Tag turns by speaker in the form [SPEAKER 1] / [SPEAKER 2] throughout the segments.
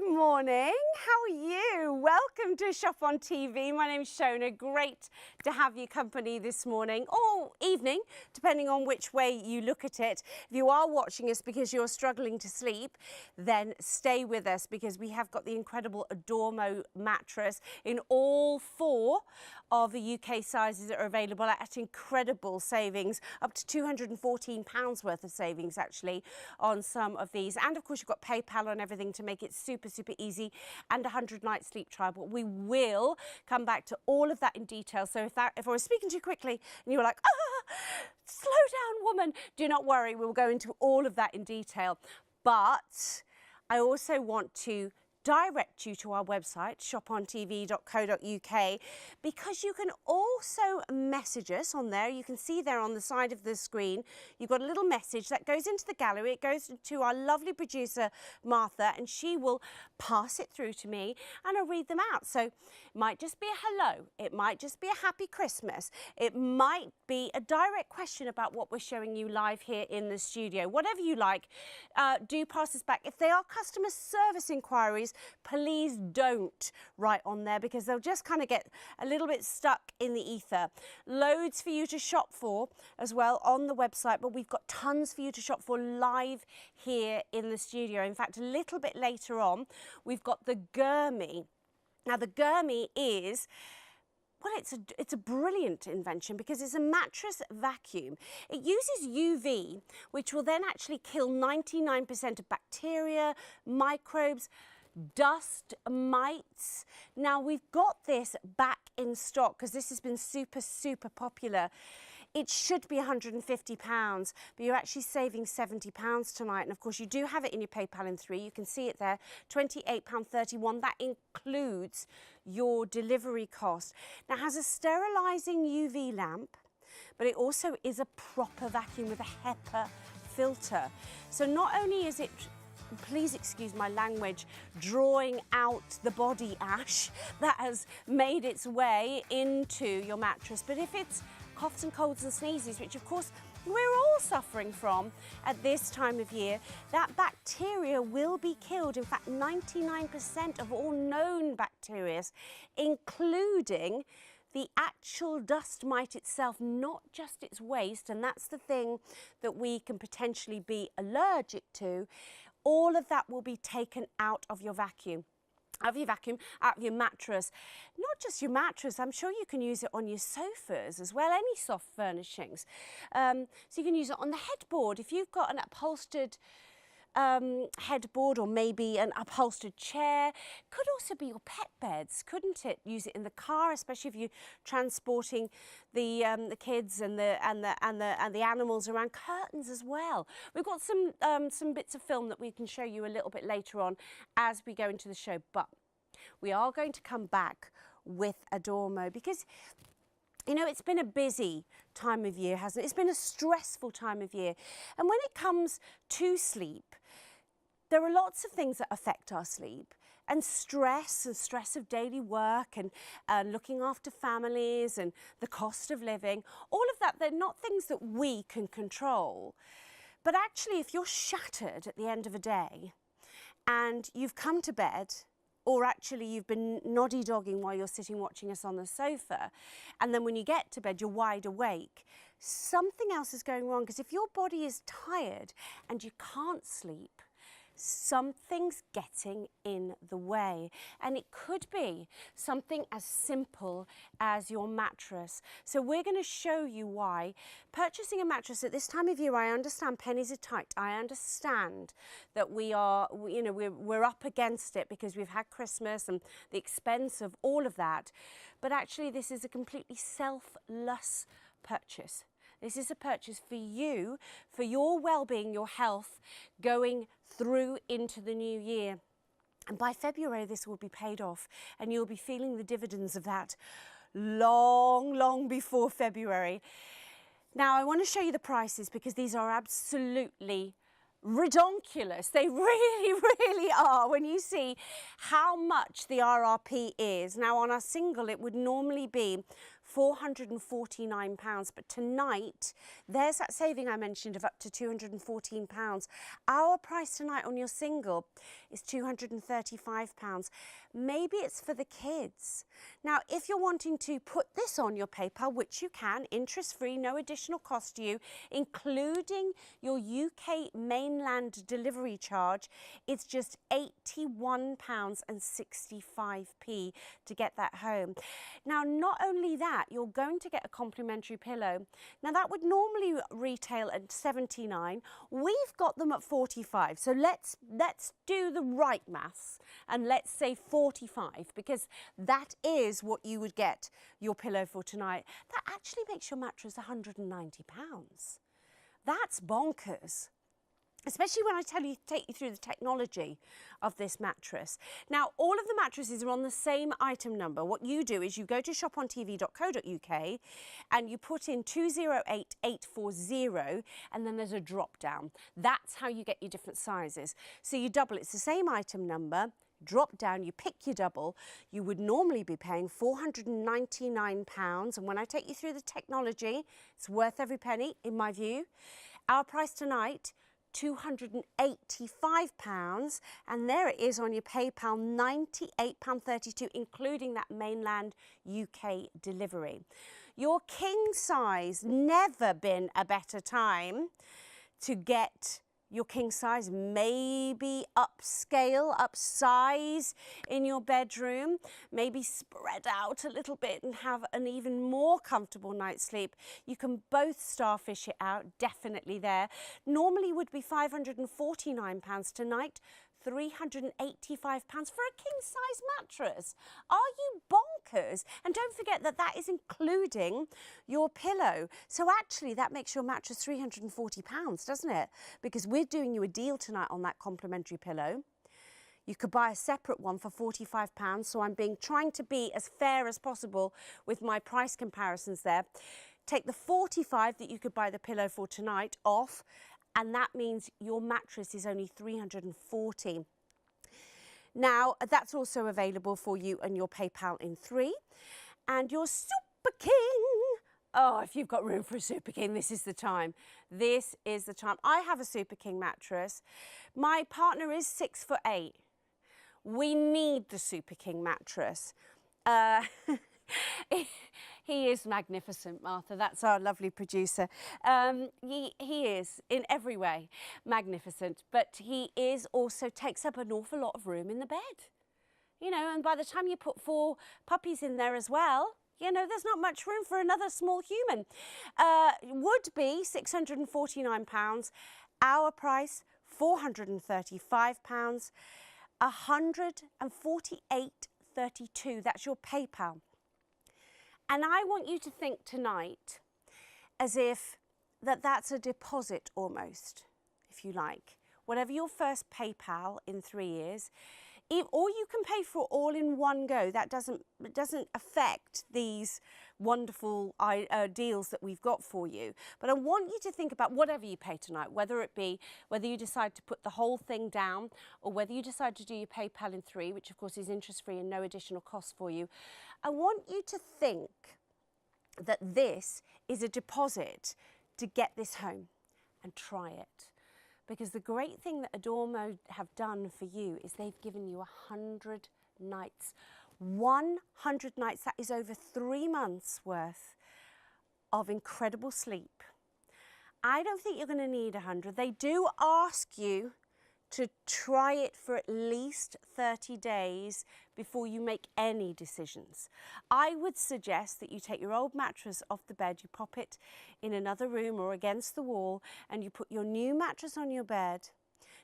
[SPEAKER 1] Good morning, how are you? Welcome to Shop on TV. My name's Shona. Great to have you company this morning or evening, depending on which way you look at it. If you are watching us because you're struggling to sleep, then stay with us because we have got the incredible Adormo mattress in all 4 of the UK sizes that are available at incredible savings, up to £214 worth of savings actually on some of these. And of course you've got PayPal on everything to make it super easy, and a 100-night sleep trial. But we will come back to all of that in detail. So if I was speaking too quickly and you were like, slow down woman, do not worry, we'll go into all of that in detail. But I also want to direct you to our website, shopontv.co.uk, because you can also message us on there. You can see there on the side of the screen, you've got a little message that goes into the gallery. It goes to our lovely producer, Martha, and she will pass it through to me and I'll read them out. So it might just be a hello. It might just be a happy Christmas. It might be a direct question about what we're showing you live here in the studio. Whatever you like, do pass us back. If they are customer service inquiries, please don't write on there because they'll just kind of get a little bit stuck in the ether. Loads for you to shop for as well on the website, but we've got tons for you to shop for live here in the studio. In fact, a little bit later on, we've got the Gurmy. Now, the Gurmy is, well, it's a brilliant invention because it's a mattress vacuum. It uses UV, which will then actually kill 99% of bacteria, microbes, dust mites. Now we've got this back in stock because this has been super popular. It should be £150, but you're actually saving £70 tonight. And of course you do have it in your PayPal in 3. You can see it there, £28.31. That includes your delivery cost. Now it has a sterilising UV lamp, but it also is a proper vacuum with a HEPA filter. So not only is it, please excuse my language, drawing out the body ash that has made its way into your mattress, but if it's coughs and colds and sneezes, which of course we're all suffering from at this time of year, that bacteria will be killed. In fact, 99% of all known bacteria, including the actual dust mite itself, not just its waste, and that's the thing that we can potentially be allergic to. All of that will be taken out of your vacuum. Out of your mattress. Not just your mattress, I'm sure you can use it on your sofas as well, any soft furnishings. So you can use it on the headboard. If you've got an upholstered headboard or maybe an upholstered chair, could also be your pet beds, couldn't it? Use it in the car, especially if you're transporting the kids and the animals around. Curtains as well. We've got some bits of film that we can show you a little bit later on as we go into the show, but we are going to come back with Adormo because, you know, it's been a busy time of year, hasn't it? It's been a stressful time of year. And when it comes to sleep, there are lots of things that affect our sleep. And stress of daily work and looking after families and the cost of living, all of that, they're not things that we can control. But actually, if you're shattered at the end of a day and you've come to bed, or actually you've been noddy-dogging while you're sitting watching us on the sofa, and then when you get to bed, you're wide awake, something else is going wrong, because if your body is tired and you can't sleep, something's getting in the way. And it could be something as simple as your mattress. So we're going to show you why purchasing a mattress at this time of year, I understand pennies are tight. I understand that we're up against it because we've had Christmas and the expense of all of that. But actually this is a completely selfless purchase. This is a purchase for you, for your well-being, your health, going through into the new year. And by February, this will be paid off, and you'll be feeling the dividends of that long before February. Now, I want to show you the prices because these are absolutely redonkulous. They really are when you see how much the RRP is. Now, on a single, it would normally be £449. But tonight, there's that saving I mentioned of up to £214. Our price tonight on your single is £235. Maybe it's for the kids. Now, if you're wanting to put this on your PayPal, which you can, interest-free, no additional cost to you, including your UK mainland delivery charge, it's just £81.65 to get that home. Now, not only that, you're going to get a complimentary pillow. Now, that would normally retail at £79. We've got them at £45. So let's do the right maths and let's say £45, because that is what you would get your pillow for tonight. That actually makes your mattress £190. That's bonkers. Especially when I take you through the technology of this mattress. Now, all of the mattresses are on the same item number. What you do is you go to shopontv.co.uk and you put in 208840, and then there's a drop down. That's how you get your different sizes. So you double, it's the same item number, drop down, you pick your double. You would normally be paying £499. And when I take you through the technology, it's worth every penny, in my view. Our price tonight, £285, and there it is on your PayPal, £98.32, including that mainland UK delivery. Your king size, never been a better time to get your king size, maybe upscale, upsize in your bedroom, maybe spread out a little bit and have an even more comfortable night's sleep. You can both starfish it out, definitely there. Normally would be £549 tonight, £385 for a king-size mattress. Are you bonkers? And don't forget that that is including your pillow. So actually that makes your mattress £340, doesn't it? Because we're doing you a deal tonight on that complimentary pillow. You could buy a separate one for £45, so I'm trying to be as fair as possible with my price comparisons there. Take the £45 that you could buy the pillow for tonight off, and that means your mattress is only £340. Now, that's also available for you and your PayPal in 3. And your Super King. Oh, if you've got room for a Super King, this is the time. This is the time. I have a Super King mattress. My partner is 6'8". We need the Super King mattress. He is magnificent, Martha. That's our lovely producer. He is, in every way, magnificent, but he is also takes up an awful lot of room in the bed. You know, and by the time you put 4 puppies in there as well, you know, there's not much room for another small human. Would be £649. Our price, £435. £148.32. That's your PayPal. And I want you to think tonight as if that's a deposit almost, if you like. Whatever your first PayPal in 3 years, or you can pay for all in one go. That doesn't affect these wonderful deals that we've got for you. But I want you to think about whatever you pay tonight, whether you decide to put the whole thing down or whether you decide to do your PayPal in 3, which of course is interest-free and no additional cost for you. I want you to think that this is a deposit to get this home and try it. Because the great thing that Adormo have done for you is they've given you 100 nights. 100 nights, that is over 3 months worth of incredible sleep. I don't think you're going to need 100. They do ask you to try it for at least 30 days before you make any decisions. I would suggest that you take your old mattress off the bed, you pop it in another room or against the wall, and you put your new mattress on your bed.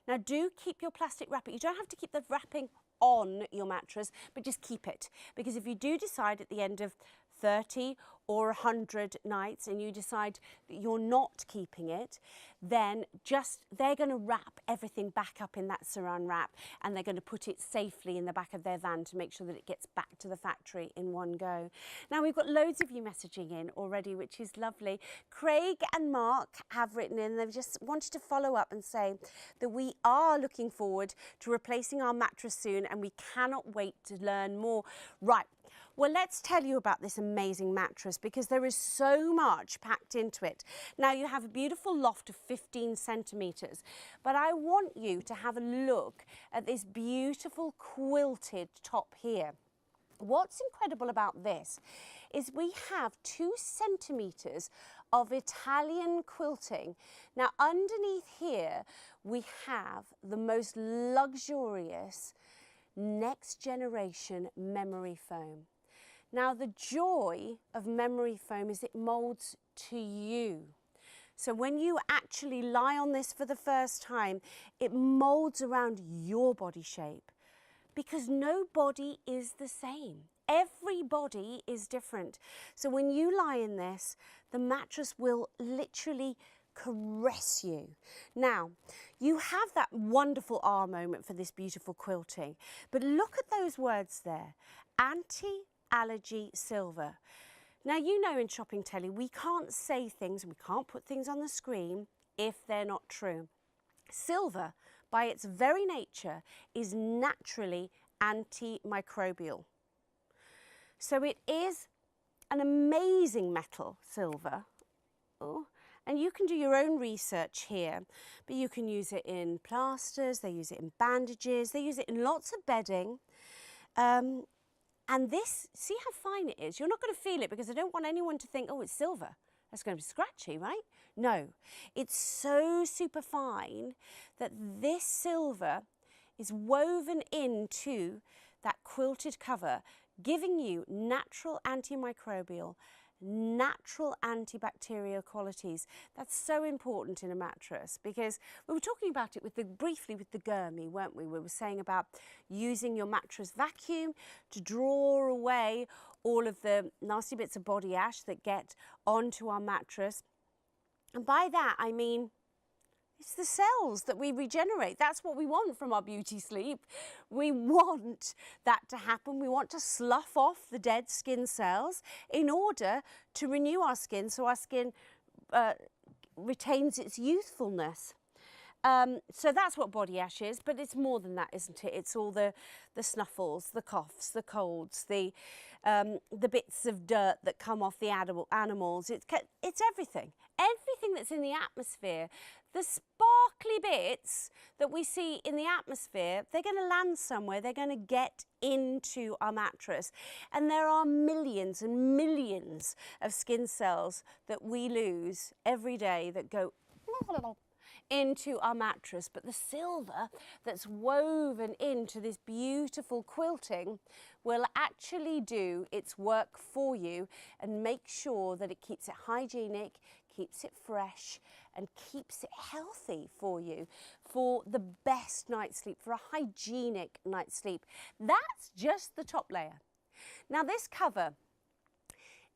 [SPEAKER 1] Now do keep your plastic wrapping. You don't have to keep the wrapping on your mattress, but just keep it. Because if you do decide at the end of 30 or 100 nights and you decide that you're not keeping it, then they're going to wrap everything back up in that saran wrap, and they're going to put it safely in the back of their van to make sure that it gets back to the factory in one go. Now, we've got loads of you messaging in already, which is lovely. Craig and Mark have written in. They've just wanted to follow up and say that we are looking forward to replacing our mattress soon and we cannot wait to learn more. Right. Well, let's tell you about this amazing mattress because there is so much packed into it. Now, you have a beautiful loft of 15 centimetres, but I want you to have a look at this beautiful quilted top here. What's incredible about this is we have 2 centimetres of Italian quilting. Now, underneath here, we have the most luxurious next generation memory foam. Now, the joy of memory foam is it moulds to you. So when you actually lie on this for the first time, it moulds around your body shape because no body is the same. Every body is different. So when you lie in this, the mattress will literally caress you. Now, you have that wonderful ah moment for this beautiful quilting, but look at those words there, anti-allergy silver. Now, you know in shopping telly, we can't say things, we can't put things on the screen if they're not true. Silver, by its very nature, is naturally antimicrobial. So it is an amazing metal, silver. Oh. And you can do your own research here, but you can use it in plasters, they use it in bandages, they use it in lots of bedding. And this, see how fine it is? You're not going to feel it because I don't want anyone to think, oh, it's silver. That's going to be scratchy, right? No, it's so super fine that this silver is woven into that quilted cover, giving you natural antimicrobial, natural antibacterial qualities. That's so important in a mattress because we were talking about it briefly with the Gurmy, weren't we? We were saying about using your mattress vacuum to draw away all of the nasty bits of body ash that get onto our mattress. And by that, I mean, it's the cells that we regenerate. That's what we want from our beauty sleep. We want that to happen. We want to slough off the dead skin cells in order to renew our skin so our skin retains its youthfulness. So that's what body ash is, but it's more than that, isn't it? It's all the snuffles, the coughs, the colds, the bits of dirt that come off the animals. It's everything. Everything that's in the atmosphere. The sparkly bits that we see in the atmosphere, they're going to land somewhere. They're going to get into our mattress. And there are millions and millions of skin cells that we lose every day that go into our mattress, but the silver that's woven into this beautiful quilting will actually do its work for you and make sure that it keeps it hygienic, keeps it fresh and keeps it healthy for you for the best night's sleep, for a hygienic night's sleep. That's just the top layer. Now this cover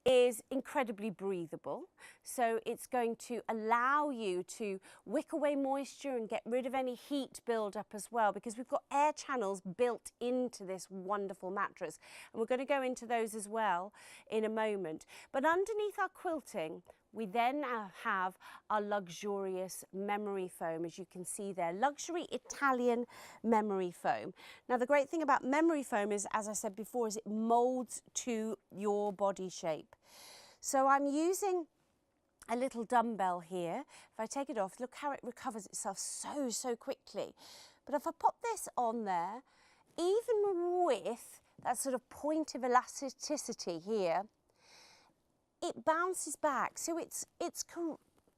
[SPEAKER 1] is incredibly breathable, so it's going to allow you to wick away moisture and get rid of any heat build-up as well, because we've got air channels built into this wonderful mattress, and we're going to go into those as well in a moment. But underneath our quilting, we then have our luxurious memory foam, as you can see there, luxury Italian memory foam. Now, the great thing about memory foam is, as I said before, is it molds to your body shape. So I'm using a little dumbbell here. If I take it off, look how it recovers itself so quickly. But if I pop this on there, even with that sort of point of elasticity here, it bounces back, so it's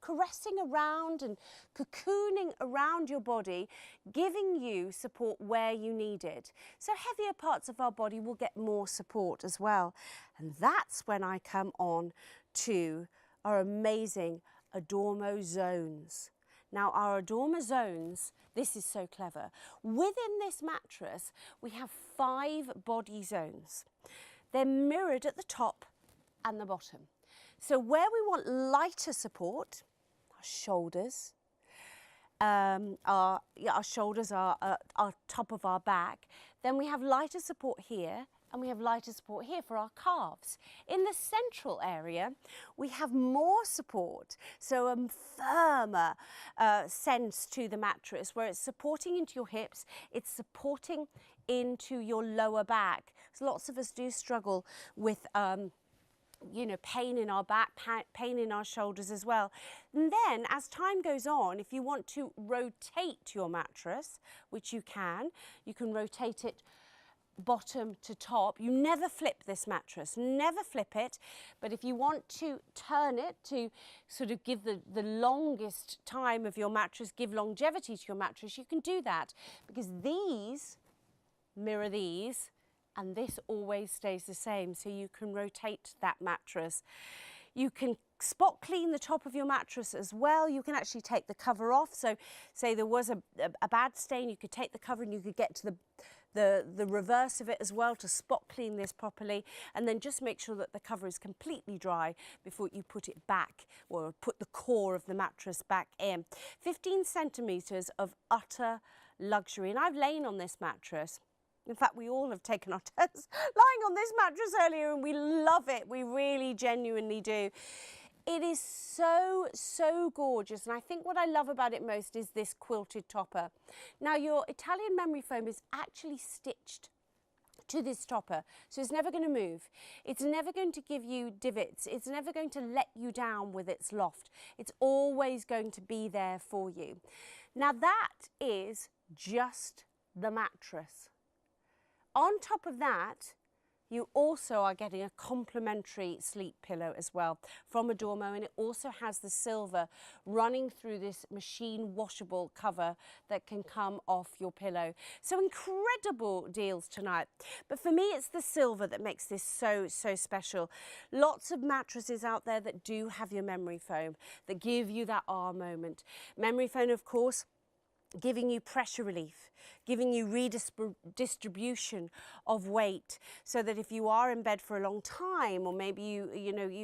[SPEAKER 1] caressing around and cocooning around your body, giving you support where you need it. So heavier parts of our body will get more support as well. And that's when I come on to our amazing Adormo zones. Now, our Adormo zones, this is so clever. Within this mattress, we have 5 body zones. They're mirrored at the top and the bottom. So where we want lighter support, our shoulders, our shoulders are top of our back, then we have lighter support here and we have lighter support here for our calves. In the central area, we have more support, so a firmer sense to the mattress, where it's supporting into your hips, it's supporting into your lower back. So lots of us do struggle with you know, pain in our back, pain in our shoulders as well. And then as time goes on, if you want to rotate your mattress, which you can rotate it bottom to top. You never flip this mattress, never flip it. But if you want to turn it to sort of give the longest time of your mattress, give longevity to your mattress, you can do that, because these mirror these, and this always stays the same, so you can rotate that mattress. You can spot clean the top of your mattress as well. You can actually take the cover off. So say there was a bad stain, you could take the cover and you could get to the reverse of it as well to spot clean this properly, and then just make sure that the cover is completely dry before you put it back, or put the core of the mattress back in. 15 centimetres of utter luxury, and I've lain on this mattress. In fact, we all have taken our turns lying on this mattress earlier, and we love it. We really genuinely do. It is so, so gorgeous. And I think what I love about it most is this quilted topper. Now, your Italian memory foam is actually stitched to this topper, so it's never going to move. It's never going to give you divots. It's never going to let you down with its loft. It's always going to be there for you. Now, that is just the mattress. On top of that, you also are getting a complimentary sleep pillow as well from Adormo, and it also has the silver running through this machine washable cover that can come off your pillow. So incredible deals tonight. But for me, it's the silver that makes this so, so special. Lots of mattresses out there that do have your memory foam, that give you that ah moment. Memory foam, of course, giving you pressure relief, giving you redistribution of weight, so that if you are in bed for a long time, or maybe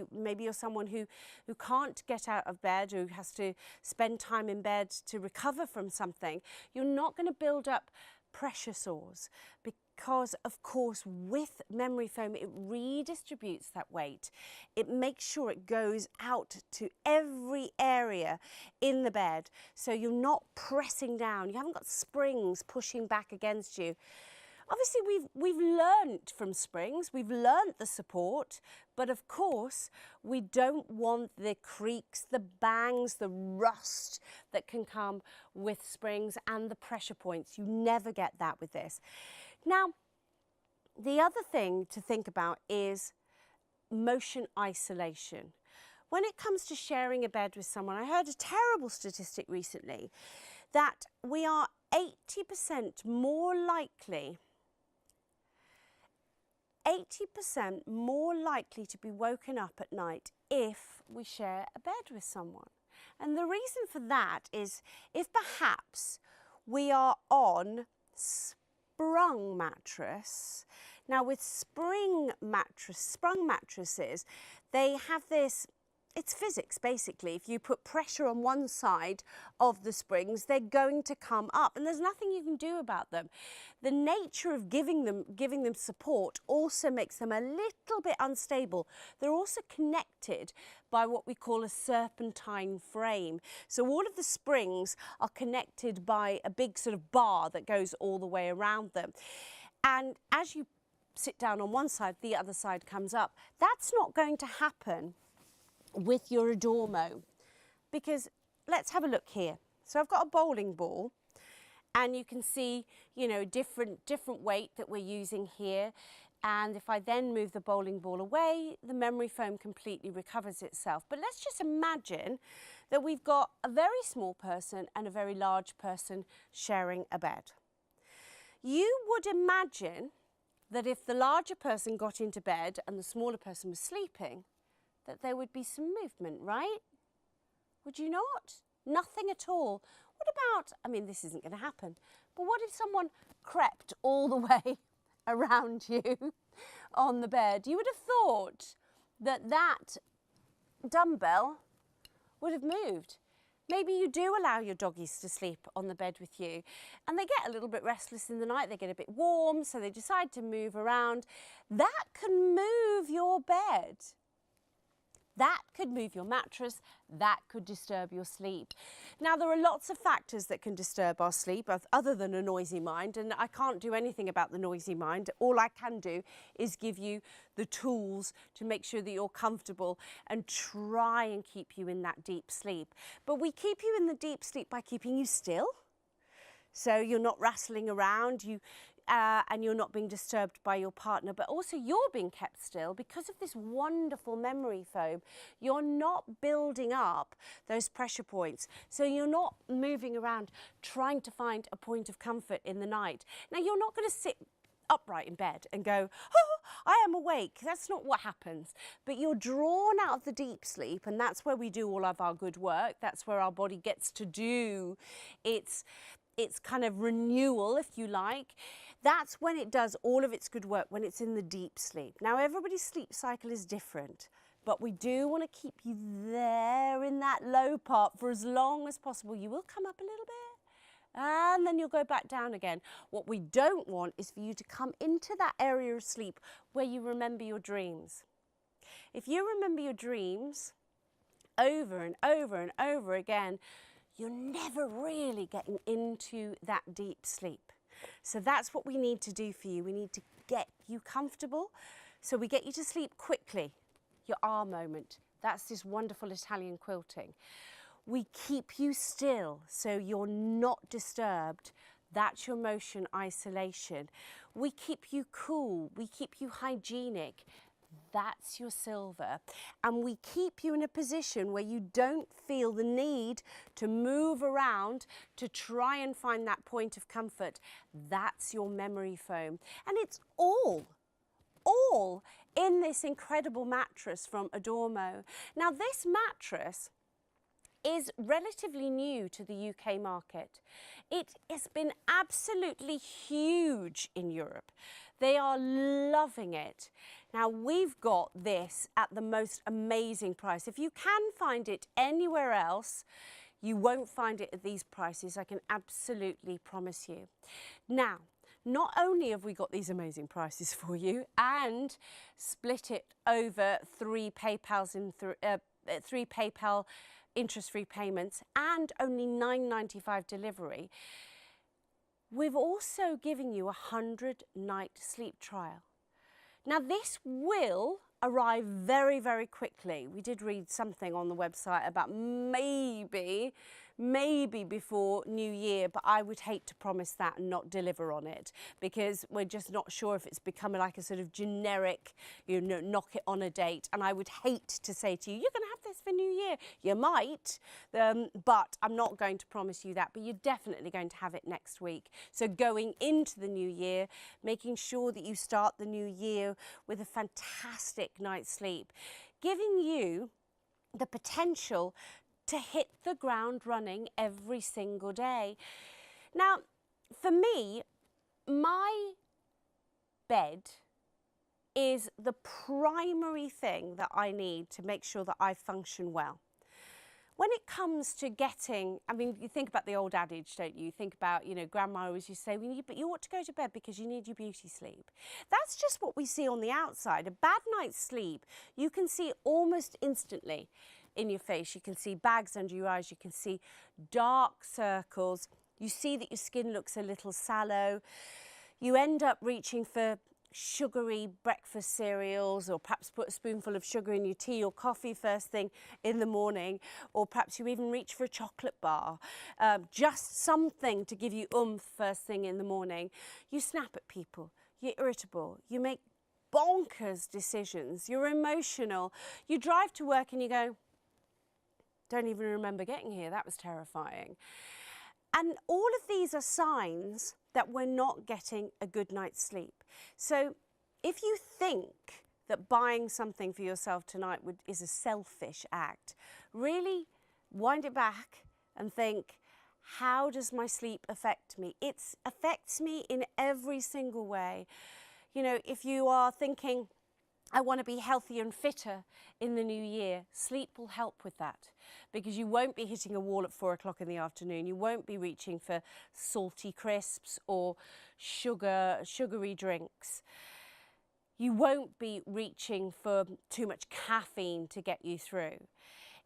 [SPEAKER 1] maybe you're someone who can't get out of bed, or who has to spend time in bed to recover from something, you're not going to build up pressure sores, because of course with memory foam it redistributes that weight. It makes sure it goes out to every area in the bed, so you're not pressing down, you haven't got springs pushing back against you. Obviously we've learnt from springs, we've learnt the support, but of course we don't want the creaks, the bangs, the rust that can come with springs and the pressure points. You never get that with this. Now, the other thing to think about is motion isolation. When it comes to sharing a bed with someone, I heard a terrible statistic recently that we are 80% more likely to be woken up at night if we share a bed with someone. And the reason for that is if perhaps we are on sprung mattress. Now with sprung mattresses, they have this, it's physics basically. If you put pressure on one side of the springs, they're going to come up, and there's nothing you can do about them. The nature of giving them support also makes them a little bit unstable. They're also connected by what we call a serpentine frame. So all of the springs are connected by a big sort of bar that goes all the way around them. And as you sit down on one side, the other side comes up. That's not going to happen with your Adormo, because let's have a look here. So I've got a bowling ball, and you can see, you know, different weight that we're using here. And if I then move the bowling ball away, the memory foam completely recovers itself. But let's just imagine that we've got a very small person and a very large person sharing a bed. You would imagine that if the larger person got into bed and the smaller person was sleeping, that there would be some movement, right? Would you not? Nothing at all. What about, I mean, this isn't going to happen, but what if someone crept all the way around you on the bed? You would have thought that that dumbbell would have moved. Maybe you do allow your doggies to sleep on the bed with you and they get a little bit restless in the night, they get a bit warm, so they decide to move around. That can move your bed. That could move your mattress, that could disturb your sleep. Now, there are lots of factors that can disturb our sleep other than a noisy mind, and I can't do anything about the noisy mind. All I can do is give you the tools to make sure that you're comfortable and try and keep you in that deep sleep. But we keep you in the deep sleep by keeping you still. So you're not rattling around, and you're not being disturbed by your partner, but also you're being kept still because of this wonderful memory foam. You're not building up those pressure points. So you're not moving around trying to find a point of comfort in the night. Now, you're not going to sit upright in bed and go, oh, I am awake. That's not what happens. But you're drawn out of the deep sleep, and that's where we do all of our good work. That's where our body gets to do its kind of renewal, if you like. That's when it does all of its good work, when it's in the deep sleep. Now, everybody's sleep cycle is different, but we do want to keep you there in that low part for as long as possible. You will come up a little bit and then you'll go back down again. What we don't want is for you to come into that area of sleep where you remember your dreams. If you remember your dreams over and over and over again, you're never really getting into that deep sleep. So that's what we need to do for you. We need to get you comfortable. So we get you to sleep quickly. Your R moment. That's this wonderful Italian quilting. We keep you still so you're not disturbed. That's your motion isolation. We keep you cool. We keep you hygienic. That's your silver. And we keep you in a position where you don't feel the need to move around to try and find that point of comfort. That's your memory foam. And it's all in this incredible mattress from Adormo. Now, this mattress is relatively new to the UK market. It has been absolutely huge in Europe. They are loving it. Now, we've got this at the most amazing price. If you can find it anywhere else, you won't find it at these prices, I can absolutely promise you. Now, not only have we got these amazing prices for you and split it over three PayPal interest-free payments and only £9.95 delivery, we've also given you a 100-night sleep trial. Now, this will arrive very, very quickly. We did read something on the website about maybe before New Year, but I would hate to promise that and not deliver on it because we're just not sure if it's becoming like a sort of generic, you know, knock it on a date. And I would hate to say to you, you're going to have this for New Year. You might, but I'm not going to promise you that, but you're definitely going to have it next week. So going into the new year, making sure that you start the new year with a fantastic night's sleep, giving you the potential to hit the ground running every single day. Now, for me, my bed is the primary thing that I need to make sure that I function well. When it comes to getting, I mean, you think about the old adage, don't you? You think about, you know, Grandma always used to say, but you ought to go to bed because you need your beauty sleep. That's just what we see on the outside. A bad night's sleep, you can see almost instantly in your face. You can see bags under your eyes, you can see dark circles, you see that your skin looks a little sallow, you end up reaching for sugary breakfast cereals, or perhaps put a spoonful of sugar in your tea or coffee first thing in the morning, or perhaps you even reach for a chocolate bar, just something to give you oomph first thing in the morning. You snap at people, you're irritable, you make bonkers decisions, you're emotional, you drive to work and you go, don't even remember getting here, that was terrifying. And all of these are signs that we're not getting a good night's sleep. So if you think that buying something for yourself tonight is a selfish act, really wind it back and think, how does my sleep affect me? It affects me in every single way. You know, if you are thinking, I want to be healthier and fitter in the new year. Sleep will help with that, because you won't be hitting a wall at 4 o'clock in the afternoon. You won't be reaching for salty crisps or sugary drinks. You won't be reaching for too much caffeine to get you through.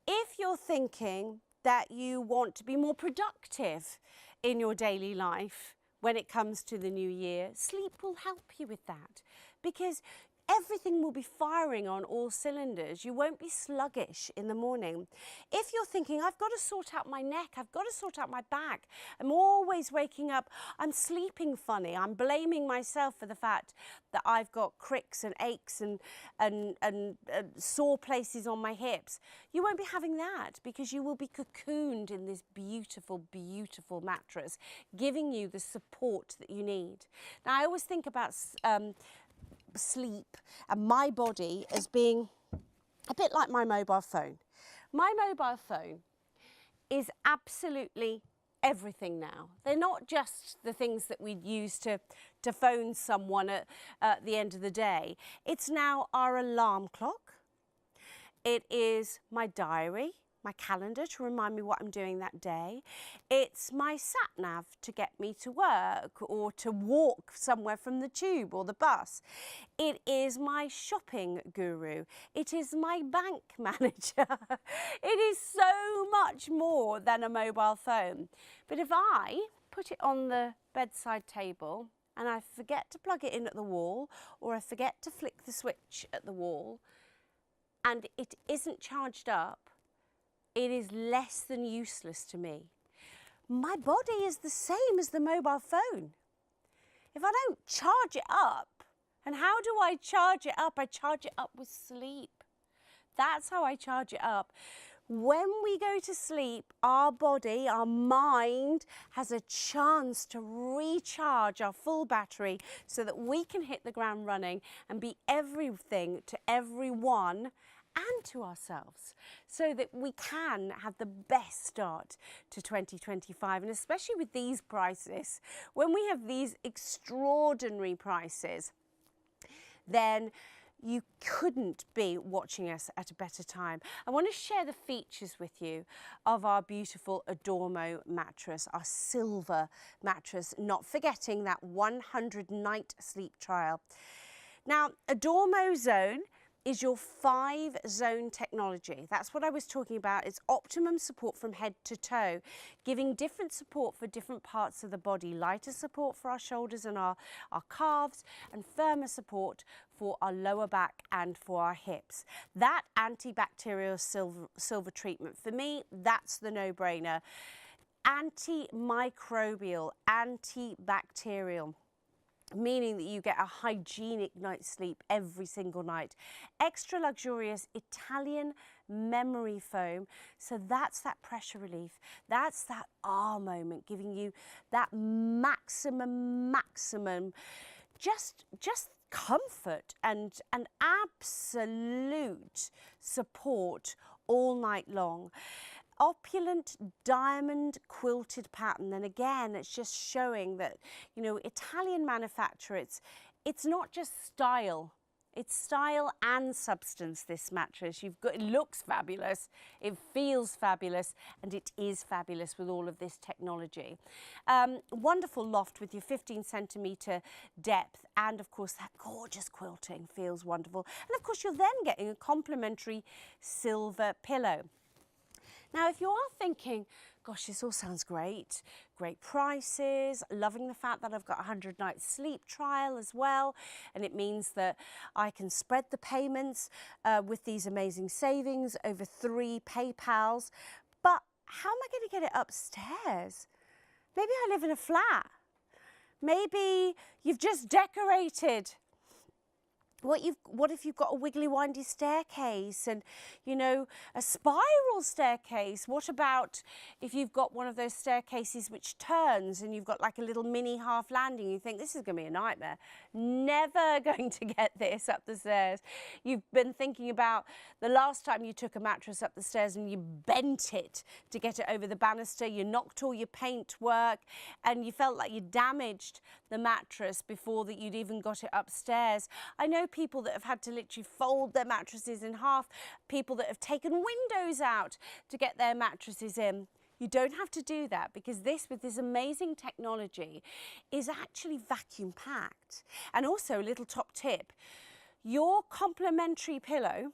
[SPEAKER 1] If you're thinking that you want to be more productive in your daily life when it comes to the new year, sleep will help you with that, because everything will be firing on all cylinders. You won't be sluggish in the morning. If you're thinking, I've got to sort out my neck, I've got to sort out my back, I'm always waking up, I'm sleeping funny, I'm blaming myself for the fact that I've got cricks and aches and sore places on my hips, you won't be having that, because you will be cocooned in this beautiful, beautiful mattress, giving you the support that you need. Now, I always think about sleep and my body as being a bit like my mobile phone. My mobile phone is absolutely everything now. They're not just the things that we'd use to phone someone at the end of the day. It's now our alarm clock. It is my diary, my calendar to remind me what I'm doing that day. It's my sat-nav to get me to work or to walk somewhere from the tube or the bus. It is my shopping guru. It is my bank manager. It is so much more than a mobile phone. But if I put it on the bedside table and I forget to plug it in at the wall, or I forget to flick the switch at the wall, and it isn't charged up, it is less than useless to me. My body is the same as the mobile phone. If I don't charge it up, and how do I charge it up? I charge it up with sleep. That's how I charge it up. When we go to sleep, our body, our mind has a chance to recharge our full battery so that we can hit the ground running and be everything to everyone and to ourselves, so that we can have the best start to 2025. And especially with these prices, when we have these extraordinary prices, then you couldn't be watching us at a better time. I want to share the features with you of our beautiful Adormo mattress, our silver mattress, not forgetting that 100-night sleep trial. Now, Adormo Zone is your 5-zone technology. That's what I was talking about. It's optimum support from head to toe, giving different support for different parts of the body. Lighter support for our shoulders and our calves, and firmer support for our lower back and for our hips. That antibacterial silver treatment, for me, that's the no-brainer. Antimicrobial, antibacterial, meaning that you get a hygienic night's sleep every single night. Extra luxurious Italian memory foam, so that's that pressure relief, that's that moment, giving you that maximum just comfort and absolute support all night long. Opulent diamond quilted pattern, and again, it's just showing that, you know, Italian manufacture, it's not just style, it's style and substance. This mattress, it looks fabulous, it feels fabulous, and it is fabulous with all of this technology. Wonderful loft with your 15-centimetre depth, and of course that gorgeous quilting feels wonderful. And of course you're then getting a complimentary silver pillow. Now, if you are thinking, gosh, this all sounds great, great prices, loving the fact that I've got a 100-night sleep trial as well, and it means that I can spread the payments with these amazing savings over 3 PayPals, but how am I going to get it upstairs? Maybe I live in a flat. Maybe you've just decorated. What if you've got a wiggly windy staircase and, you know, a spiral staircase? What about if you've got one of those staircases which turns and you've got like a little mini half landing? You think this is going to be a nightmare. Never going to get this up the stairs. You've been thinking about the last time you took a mattress up the stairs and you bent it to get it over the banister. You knocked all your paint work and you felt like you damaged the mattress before that you'd even got it upstairs. I know people that have had to literally fold their mattresses in half, people that have taken windows out to get their mattresses in. You don't have to do that, because this, with this amazing technology, is actually vacuum packed. And also, a little top tip, your complementary pillow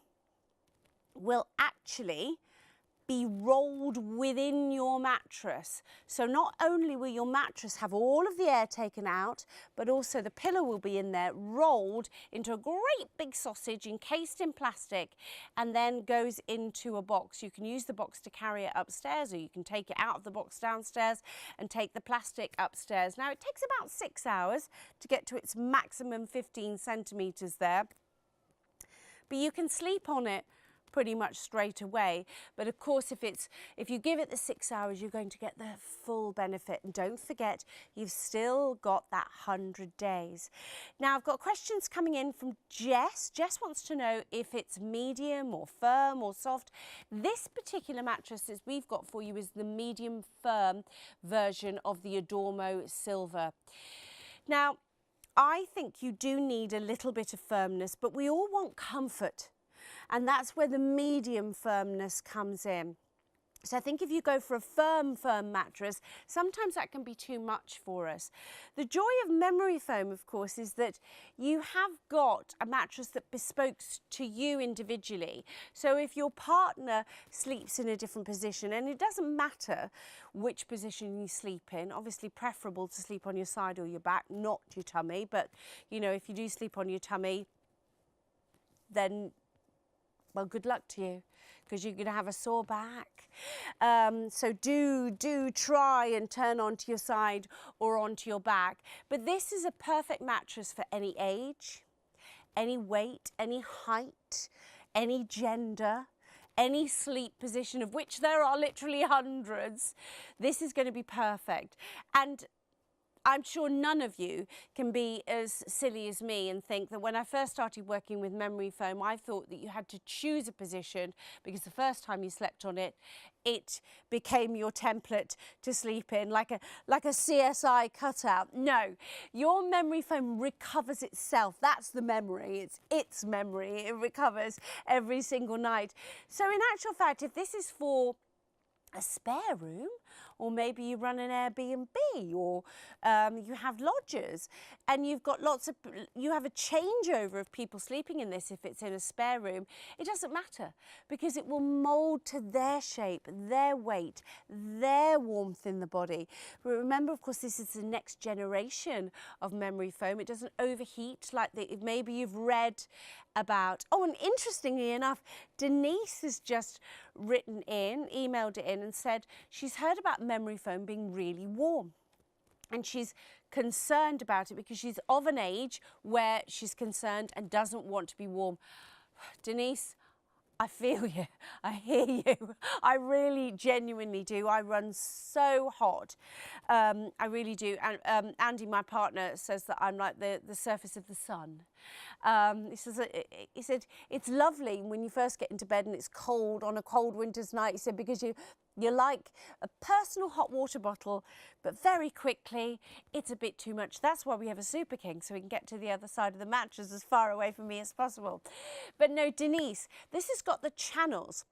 [SPEAKER 1] will actually be rolled within your mattress. So not only will your mattress have all of the air taken out, but also the pillow will be in there, rolled into a great big sausage encased in plastic, and then goes into a box. You can use the box to carry it upstairs, or you can take it out of the box downstairs and take the plastic upstairs. Now, it takes about 6 hours to get to its maximum 15 centimetres there, but you can sleep on it pretty much straight away. But of course, if you give it the 6 hours, you're going to get the full benefit. And don't forget, you've still got that 100 days. Now, I've got questions coming in from Jess. Jess wants to know if it's medium or firm or soft. This particular mattress that we've got for you is the medium firm version of the Adormo Silver. Now, I think you do need a little bit of firmness, but we all want comfort. And that's where the medium firmness comes in. So I think if you go for a firm mattress, sometimes that can be too much for us. The joy of memory foam, of course, is that you have got a mattress that bespokes to you individually. So if your partner sleeps in a different position, and it doesn't matter which position you sleep in, obviously preferable to sleep on your side or your back, not your tummy. But, you know, if you do sleep on your tummy, then, well, good luck to you, because you're going to have a sore back. So do try and turn onto your side or onto your back. But this is a perfect mattress for any age, any weight, any height, any gender, any sleep position, of which there are literally hundreds. This is going to be perfect. And I'm sure none of you can be as silly as me and think that when I first started working with memory foam, I thought that you had to choose a position because the first time you slept on it, it became your template to sleep in, like a CSI cutout. No, your memory foam recovers itself. That's the memory. It's its memory. It recovers every single night. So in actual fact, if this is for a spare room, or maybe you run an Airbnb, or you have lodgers, and you've got you have a changeover of people sleeping in this. If it's in a spare room, it doesn't matter, because it will mould to their shape, their weight, their warmth in the body. But remember, of course, this is the next generation of memory foam. It doesn't overheat like maybe you've read about. Oh, and interestingly enough, Denise has just emailed it in and said she's heard about memory foam being really warm, and she's concerned about it because she's of an age where she's concerned and doesn't want to be warm. Denise, I feel you, I hear you, I really genuinely do. I run so hot, I really do. And Andy, my partner, says that I'm like the surface of the sun. He said it's lovely when you first get into bed and it's cold on a cold winter's night. He said because you're like a personal hot water bottle, but very quickly it's a bit too much. That's why we have a Super King, so we can get to the other side of the mattress as far away from me as possible. But no, Denise, this has got the channels.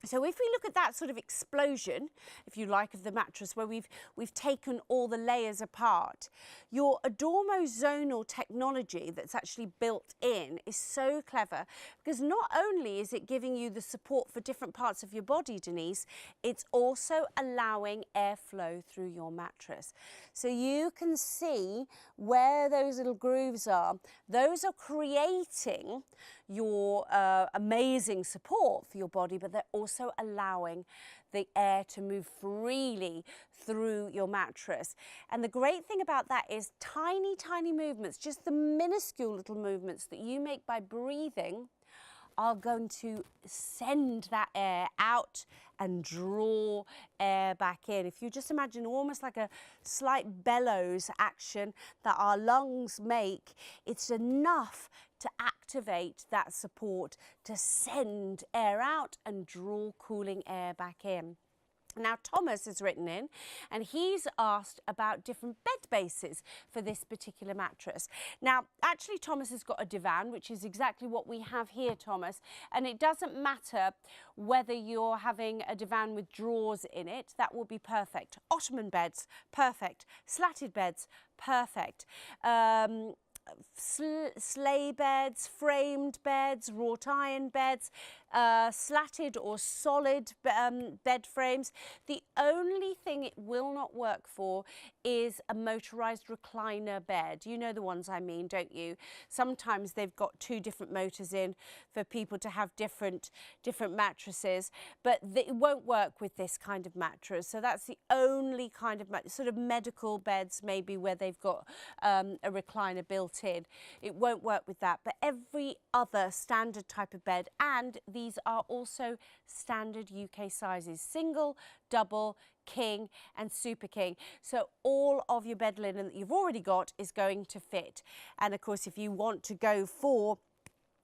[SPEAKER 1] So if we look at that sort of explosion, if you like, of the mattress, where we've taken all the layers apart, your Adormo zonal technology that's actually built in is so clever, because not only is it giving you the support for different parts of your body, Denise, it's also allowing airflow through your mattress. So you can see where those little grooves are. Those are creating your amazing support for your body, but they're also allowing the air to move freely through your mattress. And the great thing about that is tiny, tiny movements, just the minuscule little movements that you make by breathing, are going to send that air out and draw air back in. If you just imagine almost like a slight bellows action that our lungs make, it's enough to activate that support to send air out and draw cooling air back in. Now, Thomas has written in and he's asked about different bed bases for this particular mattress. Now, actually, Thomas has got a divan, which is exactly what we have here, Thomas. And it doesn't matter whether you're having a divan with drawers in it, that will be perfect. Ottoman beds, perfect. Slatted beds, perfect. Sleigh beds, framed beds, wrought iron beds, slatted or solid bed frames. The only thing it will not work for is a motorized recliner bed. You know the ones I mean, don't you? Sometimes they've got two different motors in for people to have different mattresses, but it won't work with this kind of mattress. So that's the only kind of sort of medical beds, maybe where they've got a recliner built in. It won't work with that, but every other standard type of bed, and these are also standard UK sizes: single, double, king and super king. So all of your bed linen that you've already got is going to fit. And of course, if you want to go for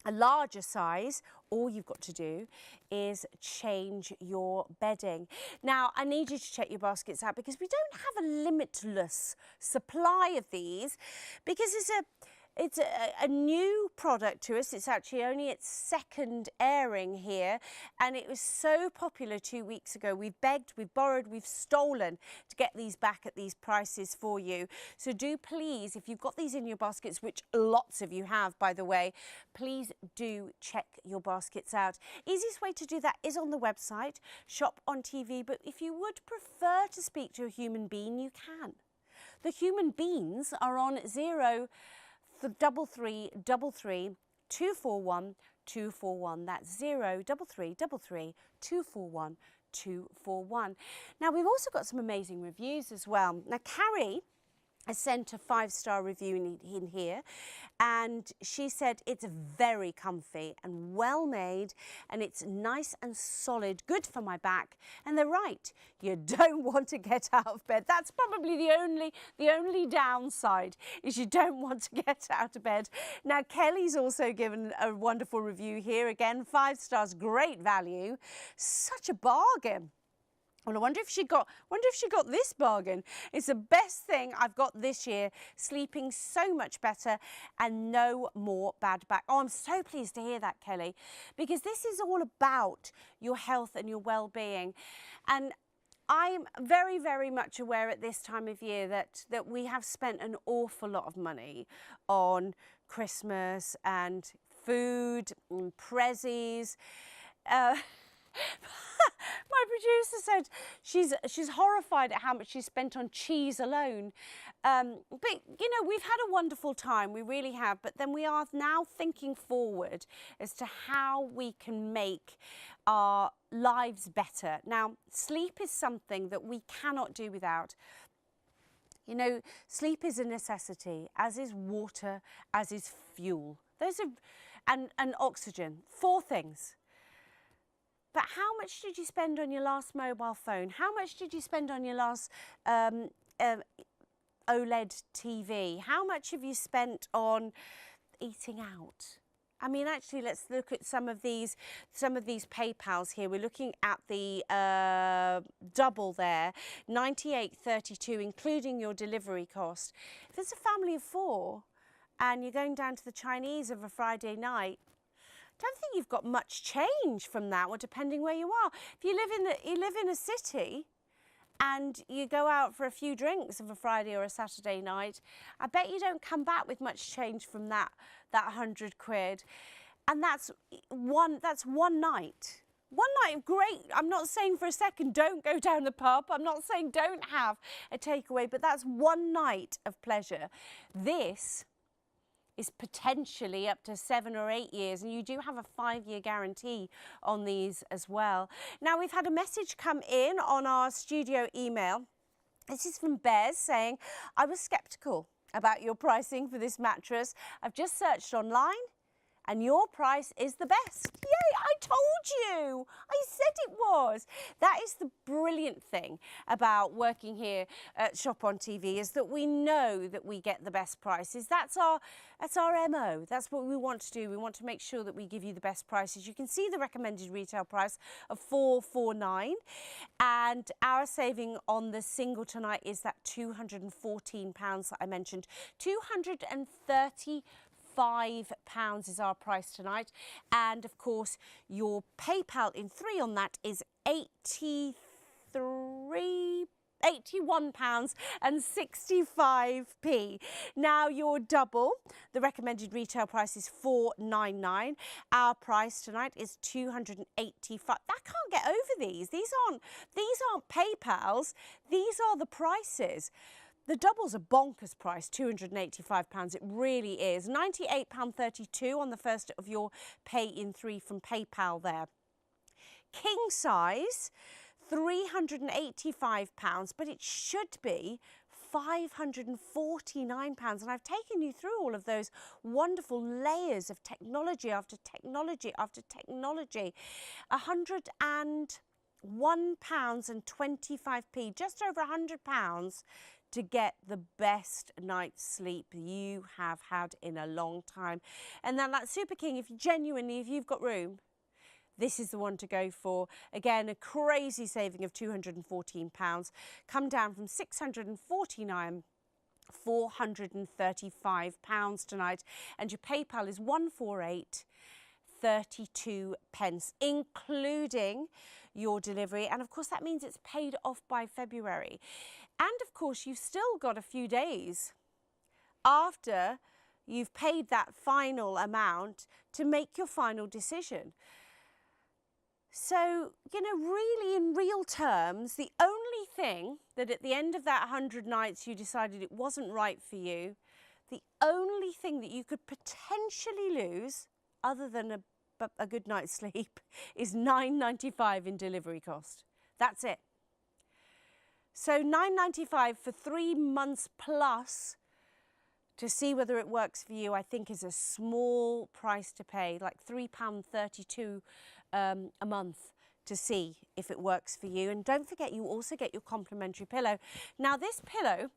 [SPEAKER 1] a larger size, all you've got to do is change your bedding. Now, I need you to check your baskets out, because we don't have a limitless supply of these, because it's a new product to us. It's actually only its second airing here, and it was so popular 2 weeks ago. We've begged, we've borrowed, we've stolen to get these back at these prices for you. So do please, if you've got these in your baskets, which lots of you have, by the way, please do check your baskets out. Easiest way to do that is on the website, ShopOnTV, but if you would prefer to speak to a human being, you can. The human beings are on 0333 241 241. That's 0333 241 241. Now, we've also got some amazing reviews as well. Now, Carrie has sent a 5-star review in here, and she said it's very comfy and well made, and it's nice and solid, good for my back. And they're right, you don't want to get out of bed. That's probably the only downside, is you don't want to get out of bed. Now, Kelly's also given a wonderful review here. Again, 5 stars, great value, such a bargain. Well, I wonder if she got this bargain. It's the best thing I've got this year. Sleeping so much better and no more bad back. Oh, I'm so pleased to hear that, Kelly, because this is all about your health and your well-being. And I'm very, very much aware at this time of year that we have spent an awful lot of money on Christmas and food and prezzies. My producer said she's horrified at how much she spent on cheese alone. But, you know, we've had a wonderful time, we really have. But then we are now thinking forward as to how we can make our lives better. Now, sleep is something that we cannot do without. You know, sleep is a necessity, as is water, as is fuel. Those are, and oxygen, 4 things. But how much did you spend on your last mobile phone? How much did you spend on your last OLED TV? How much have you spent on eating out? I mean, actually, let's look at some of these PayPals here. We're looking at the double there, $98.32, including your delivery cost. If it's a family of 4 and you're going down to the Chinese of a Friday night, don't think you've got much change from that, or depending where you are. If you live in a city and you go out for a few drinks of a Friday or a Saturday night, I bet you don't come back with much change from that 100 quid. And that's one night. One night, great. I'm not saying for a second don't go down the pub. I'm not saying don't have a takeaway, but that's one night of pleasure. This is potentially up to 7 or 8 years, and you do have a 5-year guarantee on these as well. Now, we've had a message come in on our studio email. This is from Bez saying, I was sceptical about your pricing for this mattress. I've just searched online and your price is the best. Yay, I told you. I said it was. That is the brilliant thing about working here at ShopOnTV, is that we know that we get the best prices. That's our MO. That's what we want to do. We want to make sure that we give you the best prices. You can see the recommended retail price of £449, and our saving on the single tonight is that £214 that I mentioned. £235 is our price tonight, and of course your PayPal in 3 on that is £81.65. Now your double, the recommended retail price is $499. Our price tonight is $285. I can't get over these. These aren't PayPals. These are the prices. The double's a bonkers price, £285. It really is. £98.32 on the first of your pay in 3 from PayPal there. King size, £385, but it should be £549, and I've taken you through all of those wonderful layers of technology after technology after technology. £101.25, just over £100 to get the best night's sleep you have had in a long time. And then that Super King, if you've got room, this is the one to go for. Again, a crazy saving of £214, come down from £649, £435 tonight, and your PayPal is 148.32, including your delivery, and of course that means it's paid off by February. And of course you've still got a few days after you've paid that final amount to make your final decision. So, you know, really in real terms, the only thing that at the end of that 100 nights you decided it wasn't right for you, the only thing that you could potentially lose, other than a good night's sleep, is £9.95 in delivery cost. That's it. So £9.95 for 3 months plus to see whether it works for you, I think is a small price to pay, like £3.32 a month to see if it works for you. And don't forget, you also get your complimentary pillow. Now this pillow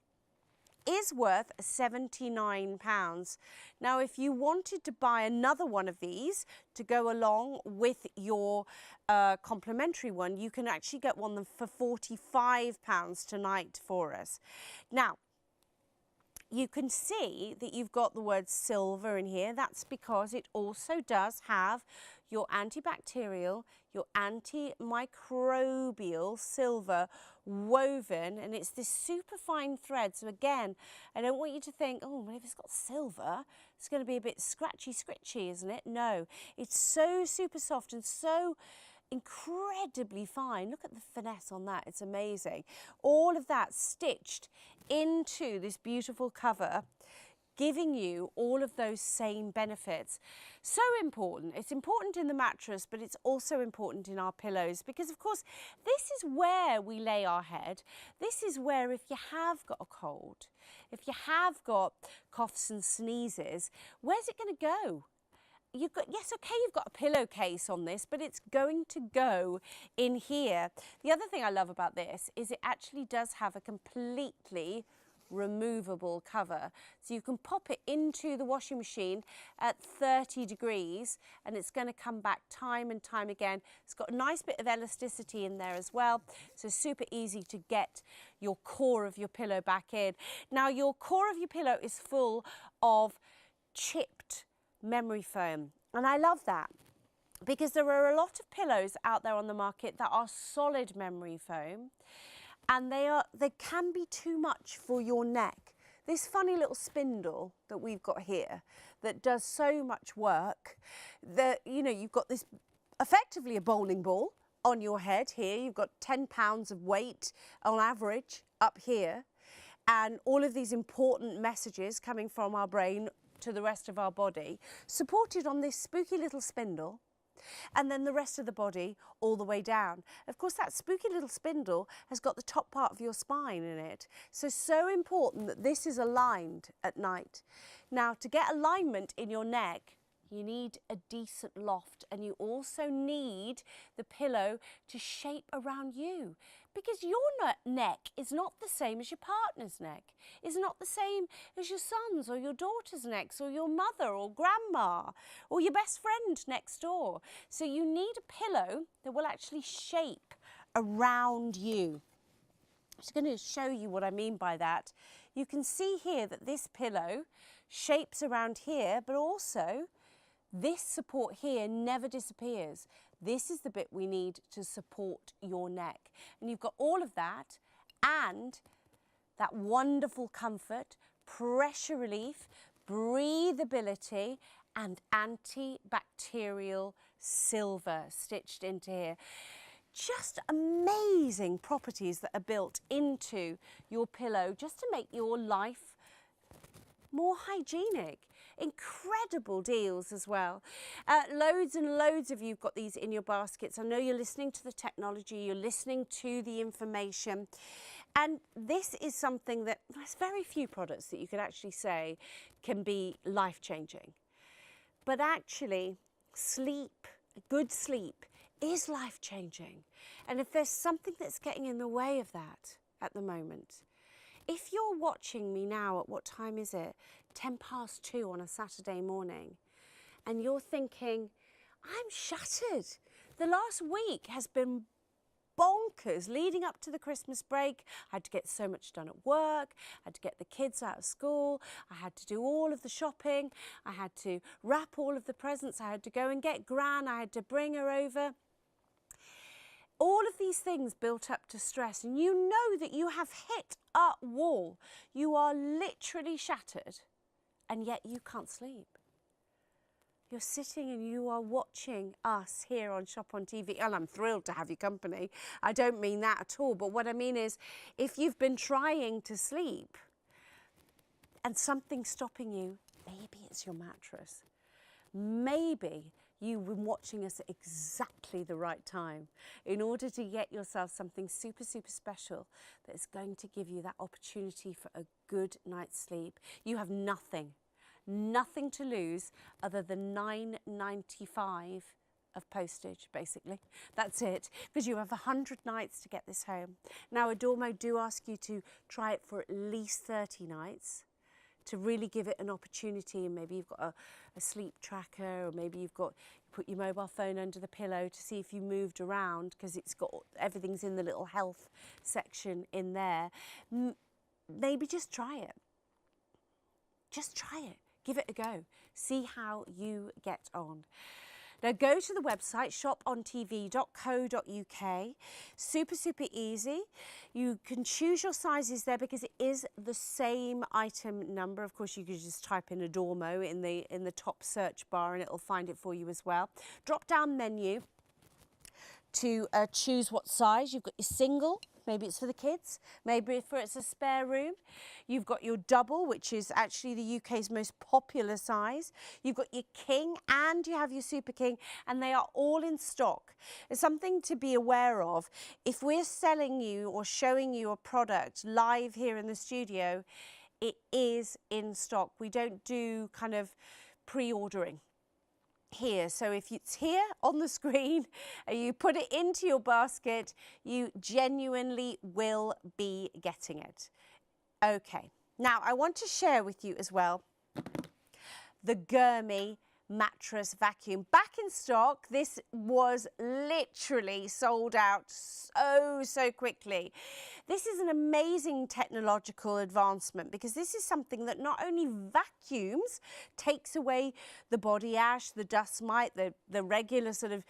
[SPEAKER 1] is worth £79. Now, if you wanted to buy another one of these to go along with your complimentary one, you can actually get one for £45 tonight for us. Now, you can see that you've got the word silver in here. That's because it also does have your antibacterial, your antimicrobial silver woven, and it's this super fine thread. So again, I don't want you to think, oh, well, if it's got silver, it's going to be a bit scratchy, isn't it? No, it's so super soft and so incredibly fine. Look at the finesse on that. It's amazing. All of that stitched into this beautiful cover, giving you all of those same benefits. So important. It's important in the mattress, but it's also important in our pillows, because of course this is where we lay our head. This is where, if you have got a cold, if you have got coughs and sneezes, where's it going to go? You've got, yes, okay, you've got a pillowcase on this, but it's going to go in here. The other thing I love about this is it actually does have a completely removable cover, so you can pop it into the washing machine at 30 degrees and it's going to come back time and time again. It's got a nice bit of elasticity in there as well, so super easy to get your core of your pillow back in. Now your core of your pillow is full of chipped memory foam, and I love that, because there are a lot of pillows out there on the market that are solid memory foam, and they can be too much for your neck. This funny little spindle that we've got here that does so much work, that, you know, you've got this effectively a bowling ball on your head here. You've got 10 pounds of weight on average up here, and all of these important messages coming from our brain to the rest of our body, supported on this spooky little spindle, and then the rest of the body all the way down. Of course, that spooky little spindle has got the top part of your spine in it. So important that this is aligned at night. Now, to get alignment in your neck, you need a decent loft, and you also need the pillow to shape around you, because your neck is not the same as your partner's neck, is not the same as your son's or your daughter's necks, or your mother or grandma or your best friend next door. So you need a pillow that will actually shape around you. I'm just going to show you what I mean by that. You can see here that this pillow shapes around here, but also this support here never disappears. This is the bit we need to support your neck. And you've got all of that and that wonderful comfort, pressure relief, breathability, and antibacterial silver stitched into here. Just amazing properties that are built into your pillow just to make your life more hygienic. Incredible deals as well. Loads and loads of you have got these in your baskets. I know you're listening to the technology, you're listening to the information. And this is something that there's very few products that you could actually say can be life-changing. But actually, sleep, good sleep, is life-changing. And if there's something that's getting in the way of that at the moment, if you're watching me now at, what time is it? 2:10 on a Saturday morning, and you're thinking, I'm shattered. The last week has been bonkers leading up to the Christmas break. I had to get so much done at work, I had to get the kids out of school, I had to do all of the shopping, I had to wrap all of the presents, I had to go and get Gran, I had to bring her over. All of these things built up to stress, and you know that you have hit a wall. You are literally shattered, and yet you can't sleep. You're sitting and you are watching us here on Shop on TV, and I'm thrilled to have your company. I don't mean that at all, but what I mean is, if you've been trying to sleep and something's stopping you, maybe it's your mattress. Maybe you've been watching us at exactly the right time in order to get yourself something super, super special that is going to give you that opportunity for a good night's sleep. You have nothing to lose other than $9.95 of postage, basically. That's it, because you have 100 nights to get this home. Now, Adormo do ask you to try it for at least 30 nights to really give it an opportunity, and maybe you've got a sleep tracker, or maybe you've got, put your mobile phone under the pillow to see if you moved around, because it's got, everything's in the little health section in there. Maybe just try it. Just try it. Give it a go. See how you get on. Now go to the website shopontv.co.uk. Super, super easy. You can choose your sizes there because it is the same item number. Of course, you could just type in Adormo in the top search bar and it'll find it for you as well. Drop down menu to choose what size. You've got your single, maybe it's for the kids, maybe it's a spare room. You've got your double, which is actually the UK's most popular size. You've got your king and you have your super king, and they are all in stock. It's something to be aware of. If we're selling you or showing you a product live here in the studio, it is in stock. We don't do kind of pre-ordering here. So if it's here on the screen and you put it into your basket, you genuinely will be getting it. Okay, now I want to share with you as well the Gurmy mattress vacuum. Back in stock. This was literally sold out so quickly. This is an amazing technological advancement because this is something that not only vacuums, takes away the body ash, the dust mite, the regular sort of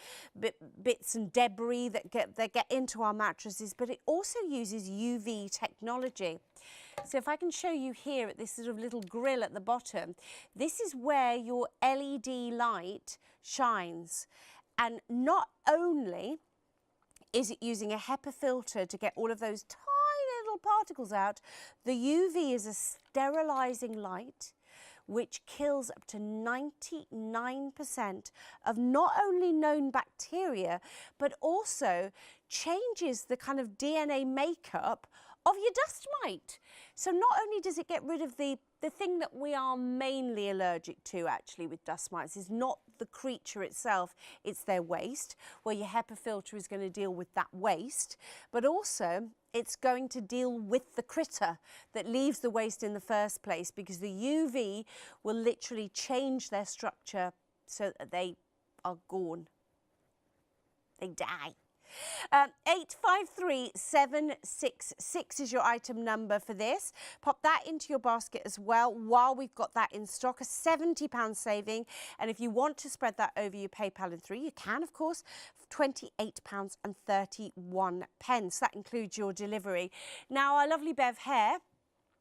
[SPEAKER 1] bits and debris that get into our mattresses, but it also uses UV technology. So if I can show you here at this sort of little grill at the bottom, this is where your LED light shines. And not only is it using a HEPA filter to get all of those tiny little particles out, the UV is a sterilizing light which kills up to 99% of not only known bacteria, but also changes the kind of DNA makeup of your dust mite. So not only does it get rid of the thing that we are mainly allergic to actually with dust mites is not the creature itself, it's their waste, where your HEPA filter is going to deal with that waste, but also it's going to deal with the critter that leaves the waste in the first place, because the UV will literally change their structure so that they are gone. They die. 853766 is your item number for this. Pop that into your basket as well while we've got that in stock, a £70 saving. And if you want to spread that over your PayPal in 3, you can, of course, £28.31. That includes your delivery. Now, our lovely Bev Hare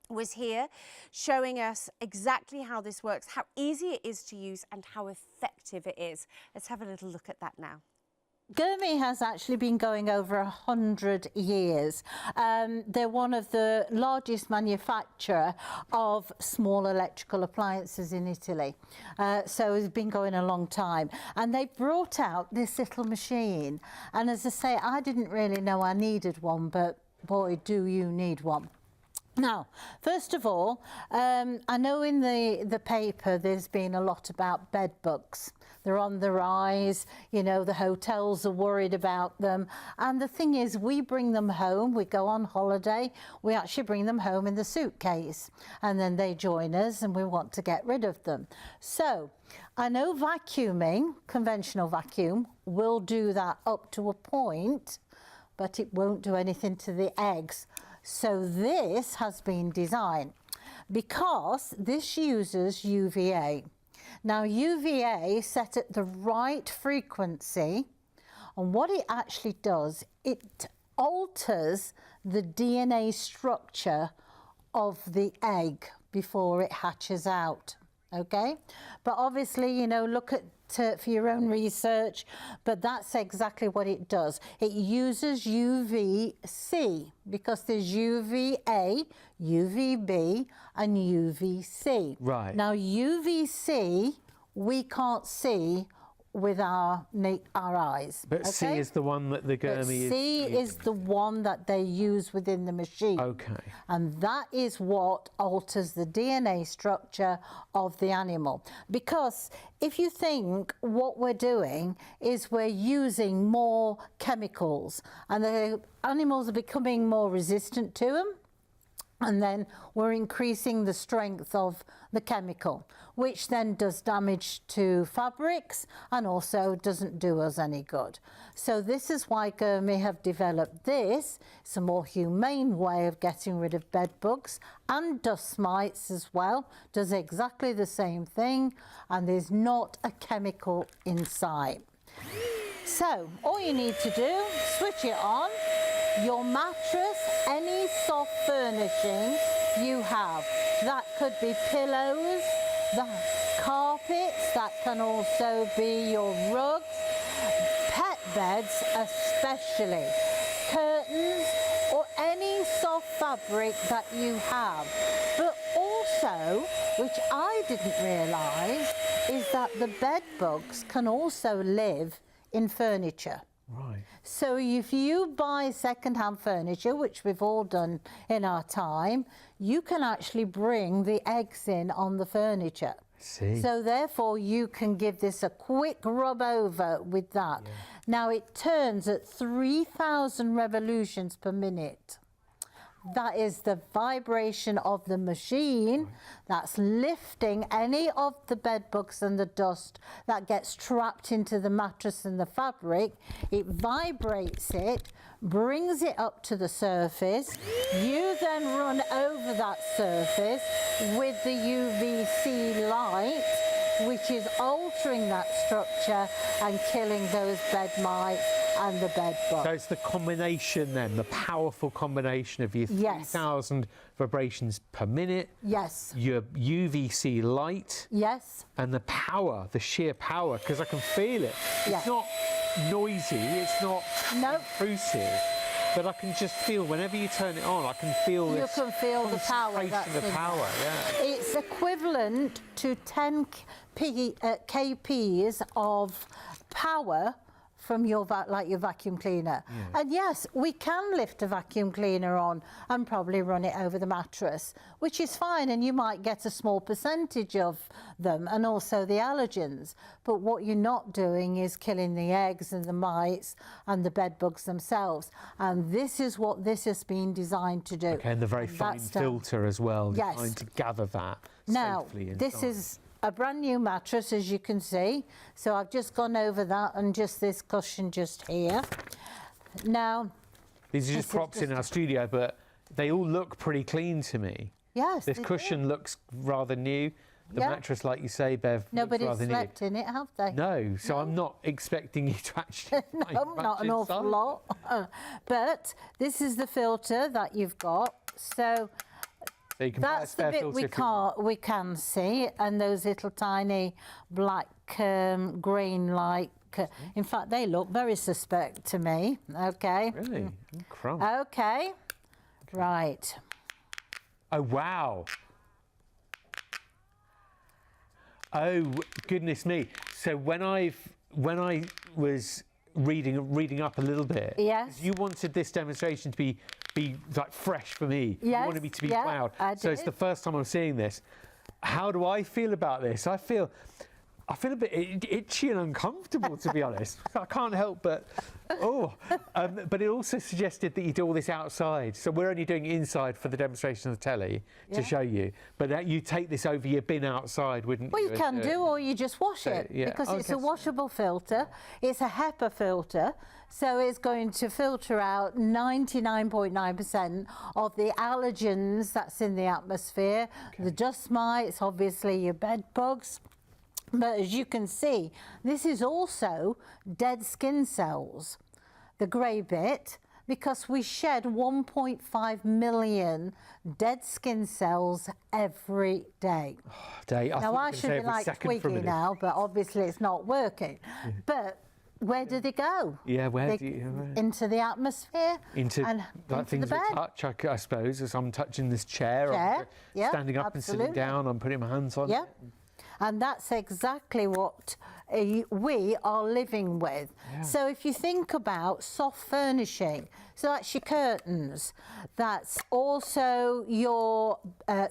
[SPEAKER 1] was here showing us exactly how this works, how easy it is to use and how effective it is. Let's have a little look at that now.
[SPEAKER 2] Gurmey has actually been going over 100 years. They're one of the largest manufacturer of small electrical appliances in Italy. So it's been going a long time. And they brought out this little machine. And as I say, I didn't really know I needed one, but boy, do you need one. Now, first of all, I know in the paper there's been a lot about bed bugs. They're on the rise, you know, the hotels are worried about them. And the thing is, we bring them home, we go on holiday, we actually bring them home in the suitcase. And then they join us and we want to get rid of them. So, I know vacuuming, conventional vacuum, will do that up to a point, but it won't do anything to the eggs. So this has been designed because this uses UVA. Now UVA is set at the right frequency, and what it actually does, it alters the DNA structure of the egg before it hatches out. Okay, but obviously, you know, look at for your own research, but that's exactly what it does. It uses UVC because there's UVA, UVB and UVC.
[SPEAKER 3] Right.
[SPEAKER 2] Now UVC we can't see with our eyes.
[SPEAKER 3] But
[SPEAKER 2] okay?
[SPEAKER 3] C is the one that the Gurmey is.
[SPEAKER 2] C is the one that they use within the machine.
[SPEAKER 3] Okay.
[SPEAKER 2] And that is what alters the DNA structure of the animal. Because if you think what we're doing is we're using more chemicals and the animals are becoming more resistant to them, and then we're increasing the strength of the chemical, which then does damage to fabrics and also doesn't do us any good. So this is why Gurmey have developed this. It's a more humane way of getting rid of bed bugs and dust mites as well. Does exactly the same thing, and there's not a chemical inside. So all you need to do, switch it on. Your mattress, any soft furnishing you have. That could be pillows, the carpets, that can also be your rugs, pet beds especially, curtains or any soft fabric that you have. But also, which I didn't realise, is that the bed bugs can also live in furniture.
[SPEAKER 3] Right.
[SPEAKER 2] So if you buy second-hand furniture, which we've all done in our time, you can actually bring the eggs in on the furniture.
[SPEAKER 3] See.
[SPEAKER 2] So therefore you can give this a quick rub over with that. Yeah. Now it turns at 3,000 revolutions per minute. That is the vibration of the machine that's lifting any of the bed bugs and the dust that gets trapped into the mattress and the fabric. It vibrates it, brings it up to the surface. You then run over that surface with the UVC light, which is altering that structure and killing those bed mites and the bed bugs.
[SPEAKER 3] So it's the combination then, the powerful combination of your 3,000 vibrations per minute.
[SPEAKER 2] Yes.
[SPEAKER 3] Your UVC light.
[SPEAKER 2] Yes.
[SPEAKER 3] And the power, the sheer power, because I can feel it.
[SPEAKER 2] Yes.
[SPEAKER 3] It's not noisy, it's not intrusive. But I can just feel, whenever you turn it on, I can feel this.
[SPEAKER 2] You can feel the power.
[SPEAKER 3] That's the power, yeah.
[SPEAKER 2] It's equivalent to 10 kPs of power from your your vacuum cleaner. And yes, we can lift a vacuum cleaner on and probably run it over the mattress, which is fine, and you might get a small percentage of them and also the allergens. But what you're not doing is killing the eggs and the mites and the bed bugs themselves. And this is what this has been designed to do.
[SPEAKER 3] Okay, and the very fine filter as well, designed to gather that safely inside.
[SPEAKER 2] This is a brand new mattress, as you can see. So I've just gone over that and just this cushion just here. Now,
[SPEAKER 3] these are just props in our studio, but they all look pretty clean to me.
[SPEAKER 2] Yes.
[SPEAKER 3] This cushion looks rather new. The mattress, like you say, Bev,
[SPEAKER 2] nobody's
[SPEAKER 3] looks rather
[SPEAKER 2] slept
[SPEAKER 3] new.
[SPEAKER 2] in it, have they?
[SPEAKER 3] No, so I'm not expecting you to actually
[SPEAKER 2] No, not an awful lot. But this is the filter that you've got. So
[SPEAKER 3] you can
[SPEAKER 2] that's the bit we can see, and those little tiny black grain-like. In fact, they look very suspect to me. Okay.
[SPEAKER 3] Really? Crumb.
[SPEAKER 2] Okay. Right.
[SPEAKER 3] Oh wow. Oh goodness me! So when I was reading up a little bit,
[SPEAKER 2] yes,
[SPEAKER 3] you wanted this demonstration to be like fresh for me.
[SPEAKER 2] Yes,
[SPEAKER 3] you wanted me to be proud. So it's the first time I'm seeing this. How do I feel about this? I feel a bit itchy and uncomfortable, to be honest. I can't help but, but it also suggested that you do all this outside. So we're only doing it inside for the demonstration of the telly to show you. But that you take this over your bin outside, wouldn't you?
[SPEAKER 2] Well, you can do, or you just wash it, because it's a washable filter. It's a HEPA filter. So it's going to filter out 99.9% of the allergens that's in the atmosphere, the dust mites, obviously your bed bugs. But as you can see, this is also dead skin cells, the grey bit, because we shed 1.5 million dead skin cells every day. Now, I should be like Twiggy now, but obviously it's not working. But where do they go?
[SPEAKER 3] Yeah, where do you...
[SPEAKER 2] Into the atmosphere.
[SPEAKER 3] Into things that touch, I suppose, as I'm touching this chair. I'm standing up and sitting down, I'm putting my hands on it.
[SPEAKER 2] And that's exactly what we are living with. So if you think about soft furnishing, so that's your curtains, that's also your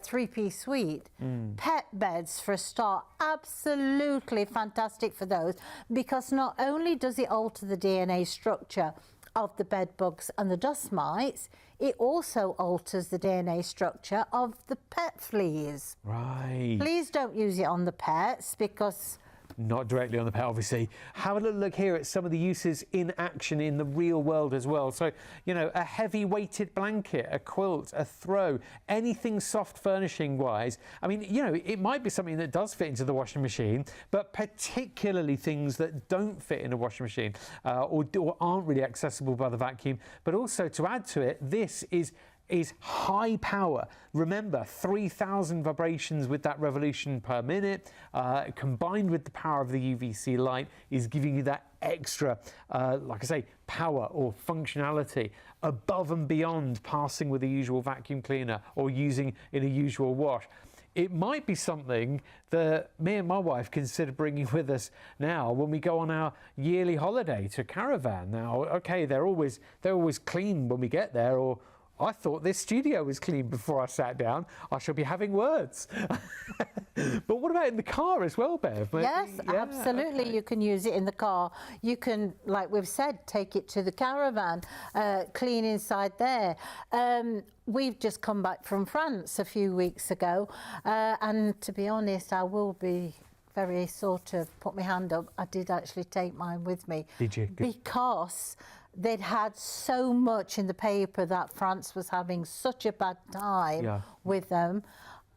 [SPEAKER 2] three-piece suite. Pet beds, for a start, absolutely fantastic for those, because not only does it alter the DNA structure of the bed bugs and the dust mites, it also alters the DNA structure of the pet fleas.
[SPEAKER 3] Right.
[SPEAKER 2] Please don't use it on the pets, because...
[SPEAKER 3] Not directly on the pet, obviously. Have a little look here at some of the uses in action in the real world as well. So, you know, a heavy weighted blanket, a quilt, a throw, anything soft furnishing wise. I mean, you know, it might be something that does fit into the washing machine, but particularly things that don't fit in a washing machine or aren't really accessible by the vacuum. But also, to add to it, this is high power. Remember, 3,000 vibrations with that revolution per minute, combined with the power of the UVC light, is giving you that extra, like I say, power or functionality above and beyond passing with a usual vacuum cleaner or using in a usual wash. It might be something that me and my wife consider bringing with us now when we go on our yearly holiday to Caravan. Now, okay, they're always clean when we get there, or I thought this studio was clean before I sat down. I shall be having words. But what about in the car as well, Bev?
[SPEAKER 2] Yes, absolutely. Okay. You can use it in the car. You can, like we've said, take it to the Caravan, clean inside there. We've just come back from France a few weeks ago. And to be honest, I will be very sort of put my hand up. I did actually take mine with me.
[SPEAKER 3] Did you? Good.
[SPEAKER 2] Because they'd had so much in the paper that France was having such a bad time with them.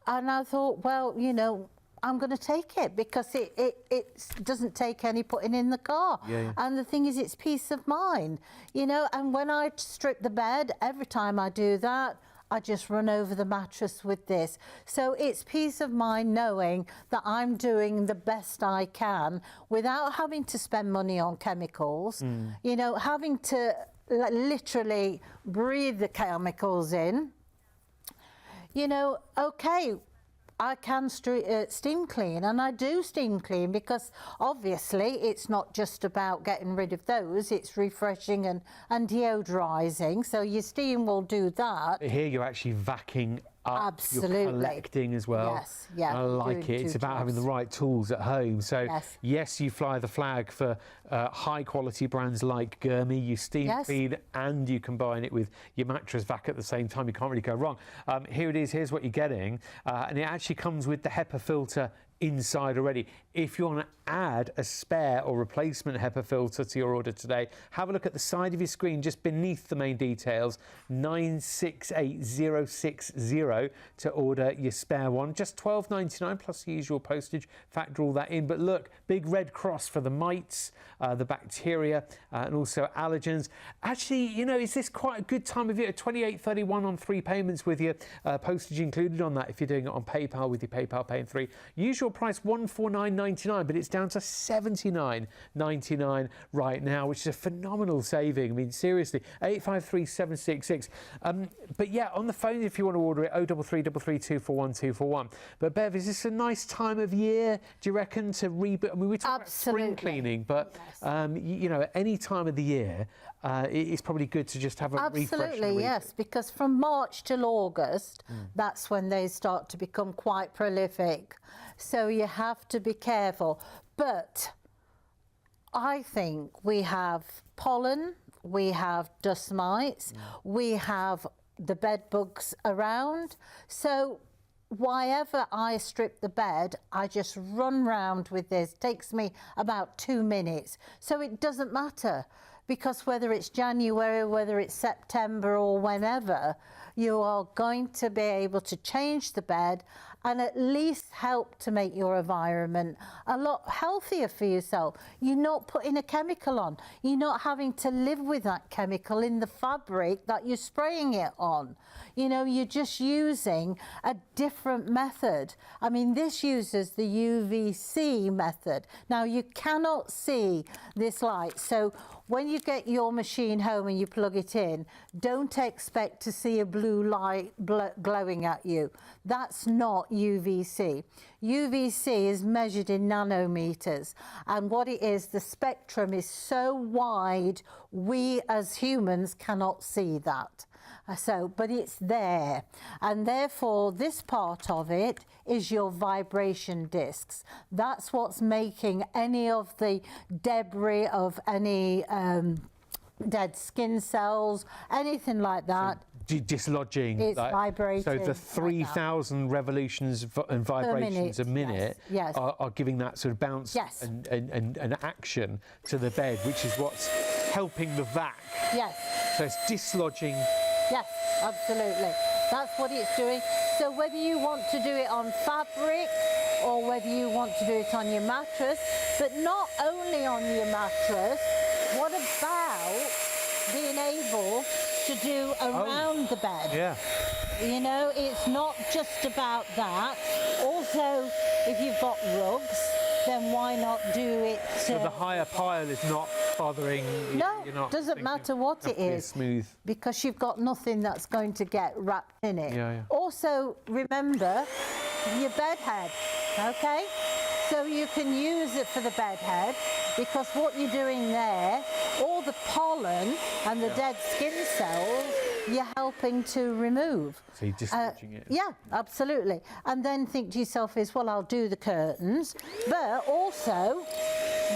[SPEAKER 2] And I thought, well, you know, I'm going to take it, because it doesn't take any putting in the car. And the thing is, it's peace of mind, you know. And when I strip the bed, every time I do that, I just run over the mattress with this. So it's peace of mind knowing that I'm doing the best I can without having to spend money on chemicals, you know, having to literally breathe the chemicals in. You know, okay, I can steam clean, and I do steam clean because obviously it's not just about getting rid of those, it's refreshing and deodorizing, so your steam will do that.
[SPEAKER 3] Here you're actually vacuuming up,
[SPEAKER 2] Absolutely.
[SPEAKER 3] you're collecting as well.
[SPEAKER 2] Yes, yeah.
[SPEAKER 3] I like
[SPEAKER 2] doing
[SPEAKER 3] it. It's
[SPEAKER 2] two
[SPEAKER 3] about having
[SPEAKER 2] jobs.
[SPEAKER 3] the right tools at home. So
[SPEAKER 2] Yes.
[SPEAKER 3] yes, you fly the flag for high quality brands like Gurmy. You steam
[SPEAKER 2] Yes.
[SPEAKER 3] clean and you combine it with your mattress vac at the same time. You can't really go wrong. Here it is. Here's what you're getting, and it actually comes with the HEPA filter inside already. If you want to add a spare or replacement HEPA filter to your order today, have a look at the side of your screen just beneath the main details, 968060 to order your spare one. Just £12.99 plus the usual postage. Factor all that in. But look, big red cross for the mites, the bacteria, and also allergens. Actually, you know, is this quite a good time of year? £28.31 on 3 payments with your postage included on that if you're doing it on PayPal with your PayPal Pay in 3. Usual price £149.99, but it's down to £79.99 right now, which is a phenomenal saving. I mean, seriously, 853-766. But yeah, on the phone if you want to order it, 03333241241. But Bev, is this a nice time of year, do you reckon, to reboot? I mean, we're talking about spring cleaning, but you know, any time of the year, it's probably good to just have a refresh.
[SPEAKER 2] Absolutely, yes, because from March till August, that's when they start to become quite prolific. So you have to be careful. But I think we have pollen, we have dust mites, we have the bed bugs around. So whenever I strip the bed, I just run round with this. It takes me about 2 minutes. So it doesn't matter, because whether it's January, whether it's September or whenever, you are going to be able to change the bed and at least help to make your environment a lot healthier for yourself. You're not putting a chemical on. You're not having to live with that chemical in the fabric that you're spraying it on. You know, you're just using a different method. I mean, this uses the UVC method. Now, you cannot see this light, so when you get your machine home and you plug it in, don't expect to see a blue light glowing at you. That's not UVC. UVC is measured in nanometers, and what it is, the spectrum is so wide, we as humans cannot see that. So, but it's there, and therefore this part of it is your vibration discs. That's what's making any of the debris of any dead skin cells, anything like that.
[SPEAKER 3] Dislodging,
[SPEAKER 2] it's vibrating.
[SPEAKER 3] So the 3,000 revolutions and vibrations a minute
[SPEAKER 2] yes.
[SPEAKER 3] Are giving that sort of bounce
[SPEAKER 2] yes.
[SPEAKER 3] and action to the bed, which is what's helping the vac.
[SPEAKER 2] Yes.
[SPEAKER 3] So it's dislodging.
[SPEAKER 2] Yes, absolutely. That's what it's doing. So whether you want to do it on fabric or whether you want to do it on your mattress, but not only on your mattress, what about being able to do around the bed?
[SPEAKER 3] Yeah.
[SPEAKER 2] You know, it's not just about that. Also, if you've got rugs, then why not do it?
[SPEAKER 3] So the higher pile is not bothering.
[SPEAKER 2] No,
[SPEAKER 3] you're not
[SPEAKER 2] doesn't matter what it is,
[SPEAKER 3] smooth,
[SPEAKER 2] because you've got nothing that's going to get wrapped in it.
[SPEAKER 3] Yeah, yeah.
[SPEAKER 2] Also, remember your bed head, okay? So you can use it for the bed head, because what you're doing there, all the pollen and the dead skin cells, you're helping to remove.
[SPEAKER 3] So you're dislodging it.
[SPEAKER 2] Yeah, absolutely. And then think to yourself is, well, I'll do the curtains, but also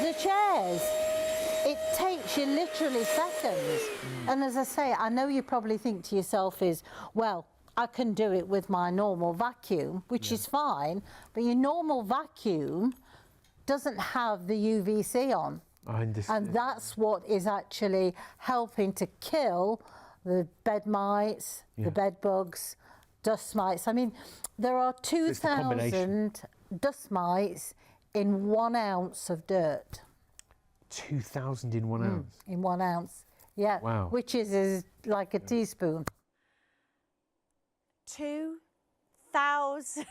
[SPEAKER 2] the chairs. It takes you literally seconds. And as I say, I know you probably think to yourself is, well, I can do it with my normal vacuum, which is fine, but your normal vacuum doesn't have the UVC on.
[SPEAKER 3] I understand.
[SPEAKER 2] And that's what is actually helping to kill the bed mites, the bed bugs, dust mites. I mean, there are 2,000 dust mites in 1 ounce of dirt.
[SPEAKER 3] 2,000 in 1 ounce?
[SPEAKER 2] In 1 ounce, yeah.
[SPEAKER 3] Wow.
[SPEAKER 2] Which is like a teaspoon.
[SPEAKER 1] 2,000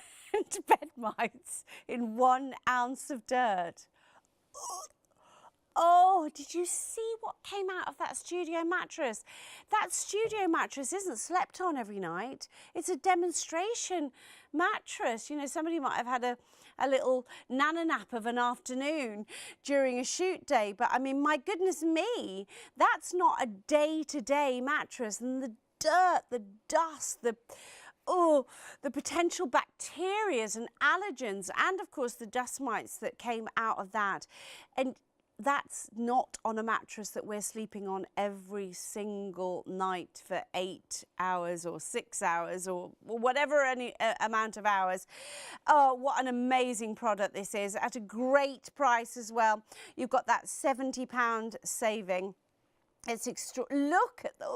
[SPEAKER 1] bed mites in 1 ounce of dirt. Oh, did you see what came out of that studio mattress? That studio mattress isn't slept on every night. It's a demonstration mattress. You know, somebody might have had a little nana nap of an afternoon during a shoot day, but I mean, my goodness me, that's not a day-to-day mattress. And the dirt, the dust, the potential bacterias and allergens, and of course the dust mites that came out of that. And that's not on a mattress that we're sleeping on every single night for 8 hours or 6 hours or whatever any amount of hours. Oh, what an amazing product this is, at a great price as well. You've got that £70 saving. It's extra. Look at the,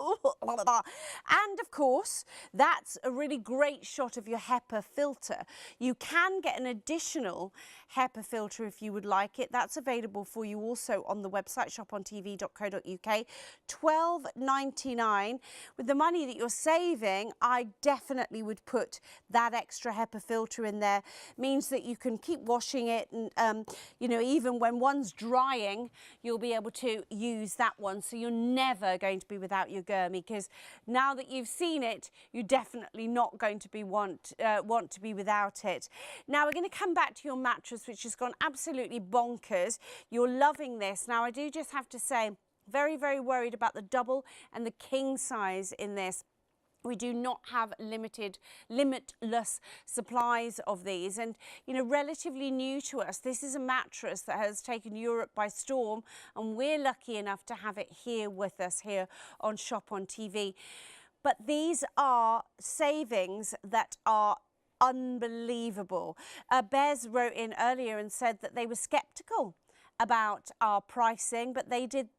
[SPEAKER 1] and of course, that's a really great shot of your HEPA filter. You can get an additional HEPA filter if you would like it. That's available for you also on the website shopontv.co.uk. £12.99. With the money that you're saving, I definitely would put that extra HEPA filter in there. Means that you can keep washing it, and you know, even when one's drying, you'll be able to use that one. So you're never going to be without your Gurmy, because now that you've seen it, you're definitely not going to be want to be without it. Now we're going to come back to your mattress, which has gone absolutely bonkers. You're loving this. Now I do just have to say, very, very worried about the double and the king size in this. We do not have limitless supplies of these, and you know, relatively new to us. This is a mattress that has taken Europe by storm, and we're lucky enough to have it here with us here on Shop on TV. But these are savings that are unbelievable. Bez wrote in earlier and said that they were skeptical about our pricing, but they did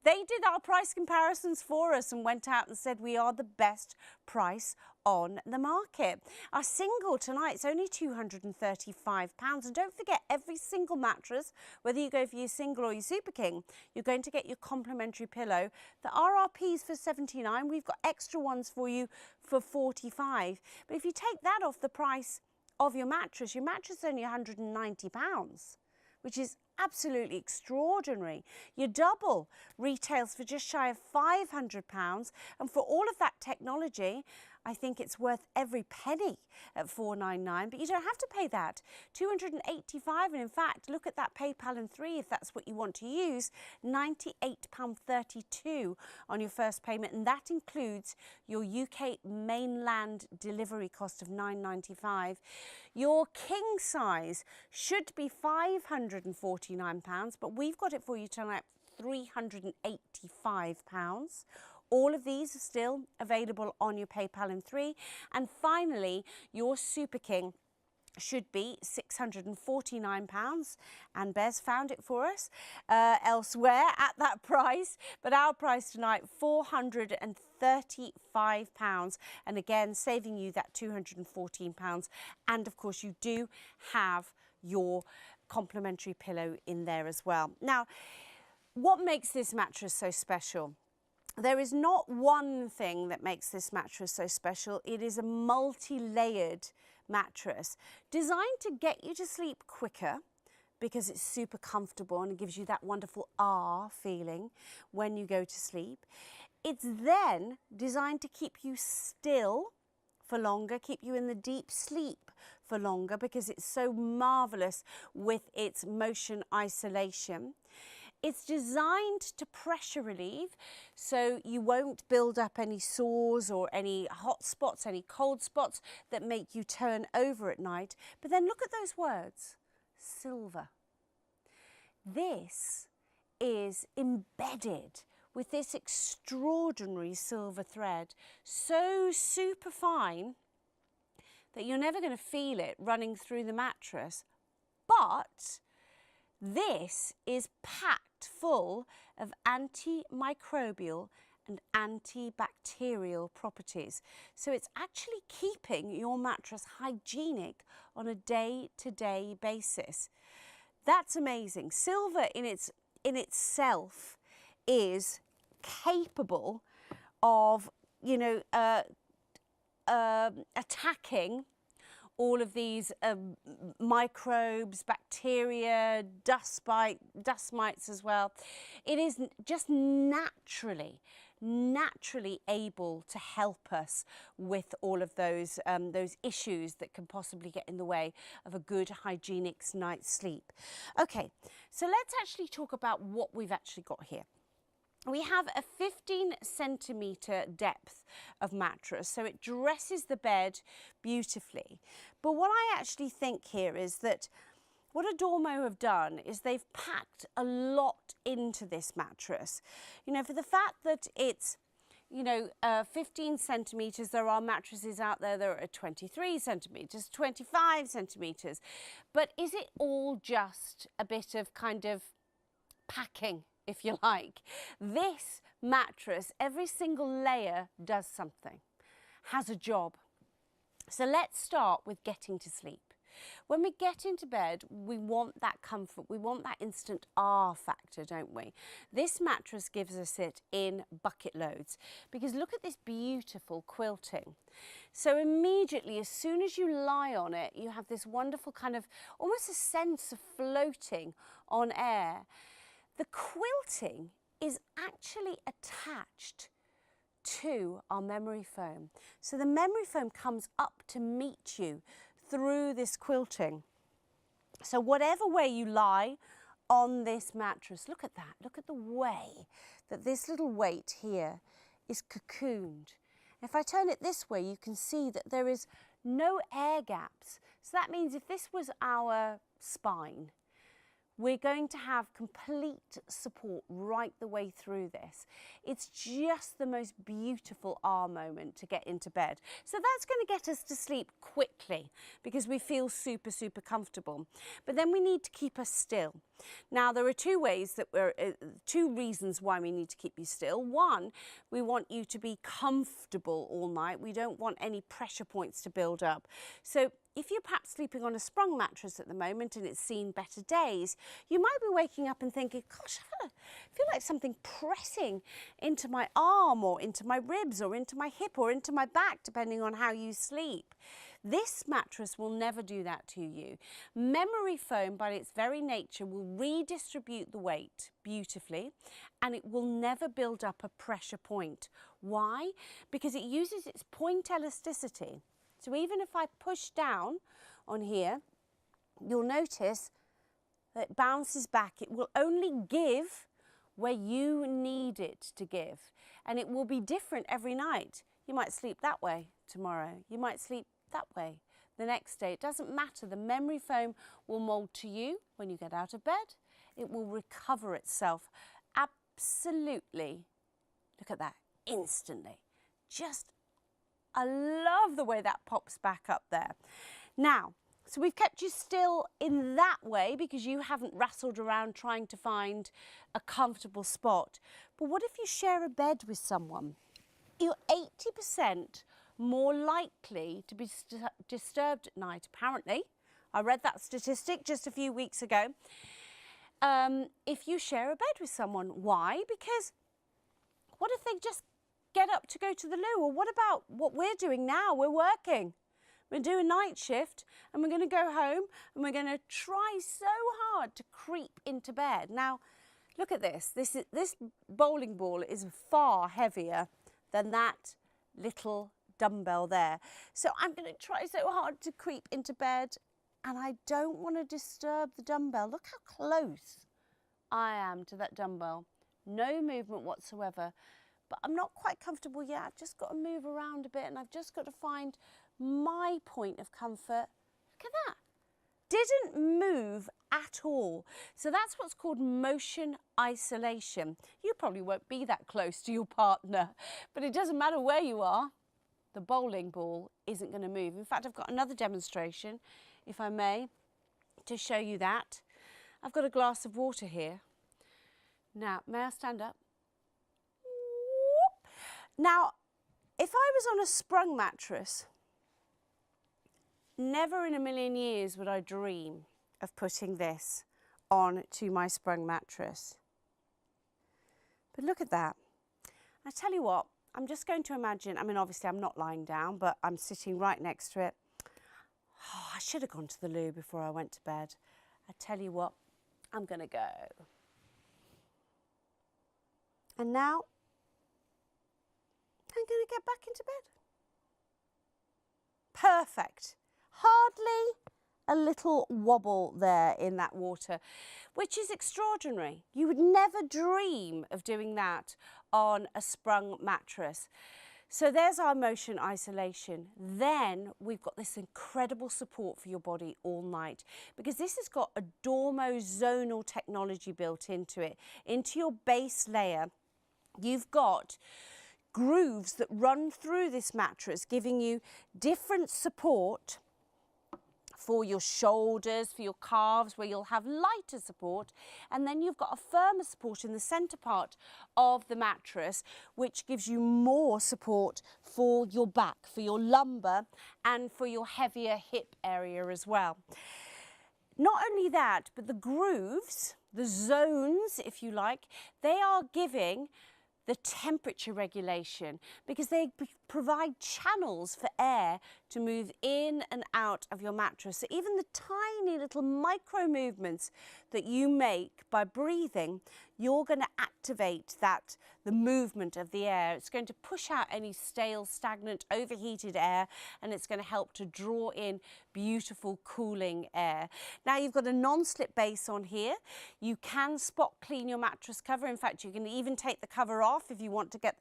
[SPEAKER 1] our price comparisons for us and went out and said we are the best price on the market. Our single tonight's only £235, and don't forget, every single mattress, whether you go for your single or your Super King, you're going to get your complimentary pillow. The RRP's for £79. We've got extra ones for you for £45. But if you take that off the price of your mattress is only £190, which is absolutely extraordinary. Your double retails for just shy of £500, and for all of that technology, I think it's worth every penny at $499, but you don't have to pay that. $285, and in fact, look at that PayPal in 3 if that's what you want to use, £98.32 on your first payment, and that includes your UK mainland delivery cost of £9.95. Your king size should be £549, but we've got it for you tonight, £385. All of these are still available on your PayPal in 3. And finally, your Super King should be £649, and Bez found it for us elsewhere at that price, but our price tonight, £435, and again saving you that £214, and of course you do have your complimentary pillow in there as well. Now, what makes this mattress so special? There is not one thing that makes this mattress so special. It is a multi-layered mattress designed to get you to sleep quicker, because it's super comfortable and it gives you that wonderful feeling when you go to sleep. It's then designed to keep you still for longer, keep you in the deep sleep for longer, because it's so marvellous with its motion isolation. It's designed to pressure relieve, so you won't build up any sores or any hot spots, any cold spots that make you turn over at night. But then look at those words, silver. This is embedded with this extraordinary silver thread, so super fine that you're never going to feel it running through the mattress. But this is packed full of antimicrobial and antibacterial properties. So it's actually keeping your mattress hygienic on a day-to-day basis. That's amazing. Silver in itself is capable of, attacking all of these microbes, bacteria, dust mites as well. It is just naturally able to help us with all of those issues that can possibly get in the way of a good hygienic night's sleep. Okay, so let's actually talk about what we've actually got here. We have a 15-centimetre depth of mattress, so it dresses the bed beautifully. But what I actually think here is that what Adormo have done is they've packed a lot into this mattress. You know, for the fact that it's, 15 centimetres, there are mattresses out there that are 23 centimetres, 25 centimetres. But is it all just a bit of kind of packing, if you like? This mattress, every single layer does something, has a job. So let's start with getting to sleep. When we get into bed, we want that comfort, we want that instant R factor, don't we? This mattress gives us it in bucket loads, because look at this beautiful quilting. So immediately, as soon as you lie on it, you have this wonderful kind of, almost a sense of floating on air. The quilting is actually attached to our memory foam. So the memory foam comes up to meet you through this quilting. So whatever way you lie on this mattress, look at that, look at the way that this little weight here is cocooned. If I turn it this way, you can see that there is no air gaps. So that means if this was our spine, we're going to have complete support right the way through this. It's just the most beautiful R moment to get into bed. So that's going to get us to sleep quickly because we feel super, super comfortable. But then we need to keep us still. Now, there are two reasons why we need to keep you still. One, we want you to be comfortable all night. We don't want any pressure points to build up. So if you're perhaps sleeping on a sprung mattress at the moment and it's seen better days, you might be waking up and thinking, gosh, I feel like something pressing into my arm or into my ribs or into my hip or into my back, depending on how you sleep. This mattress will never do that to you. Memory foam, by its very nature, will redistribute the weight beautifully, and it will never build up a pressure point. Why? Because it uses its point elasticity. So even if I push down on here, you'll notice that it bounces back. It will only give where you need it to give. And it will be different every night. You might sleep that way tomorrow. You might sleep that way the next day. It doesn't matter. The memory foam will mold to you when you get out of bed. It will recover itself absolutely. Look at that, instantly. I love the way that pops back up there. Now, so we've kept you still in that way because you haven't wrestled around trying to find a comfortable spot. But what if you share a bed with someone? You're 80% more likely to be disturbed at night, apparently. I read that statistic just a few weeks ago. If you share a bed with someone. Why? Because what if they just get up to go to the loo? Or what about what we're doing now? We're working. We're doing a night shift and we're going to go home and we're going to try so hard to creep into bed. Now, look at this. This bowling ball is far heavier than that little dumbbell there. So I'm going to try so hard to creep into bed and I don't want to disturb the dumbbell. Look how close I am to that dumbbell. No movement whatsoever. But I'm not quite comfortable yet. I've just got to move around a bit and I've just got to find my point of comfort. Look at that. Didn't move at all. So that's what's called motion isolation. You probably won't be that close to your partner, but it doesn't matter where you are. The bowling ball isn't going to move. In fact, I've got another demonstration, if I may, to show you that. I've got a glass of water here. Now, may I stand up? Now, if I was on a sprung mattress, never in a million years would I dream of putting this on to my sprung mattress. But look at that. I tell you what, I'm just going to imagine, I mean, obviously I'm not lying down, but I'm sitting right next to it, Oh, I should have gone to the loo before I went to bed. I tell you what, I'm going to go. And now I'm going to get back into bed. Perfect. Hardly a little wobble there in that water, which is extraordinary. You would never dream of doing that on a sprung mattress. So there's our motion isolation. Then we've got this incredible support for your body all night, because this has got a Dormo zonal technology built into it. Into your base layer, you've got grooves that run through this mattress, giving you different support for your shoulders, for your calves, where you'll have lighter support. And then you've got a firmer support in the centre part of the mattress, which gives you more support for your back, for your lumbar, and for your heavier hip area as well. Not only that, but the grooves, the zones, if you like, they are giving the temperature regulation, because they provide channels for air to move in and out of your mattress. So even the tiny little micro movements that you make by breathing, you're going to activate the movement of the air. It's going to push out any stale, stagnant, overheated air, and it's going to help to draw in beautiful, cooling air. Now you've got a non-slip base on here. You can spot clean your mattress cover. In fact, you can even take the cover off if you want to get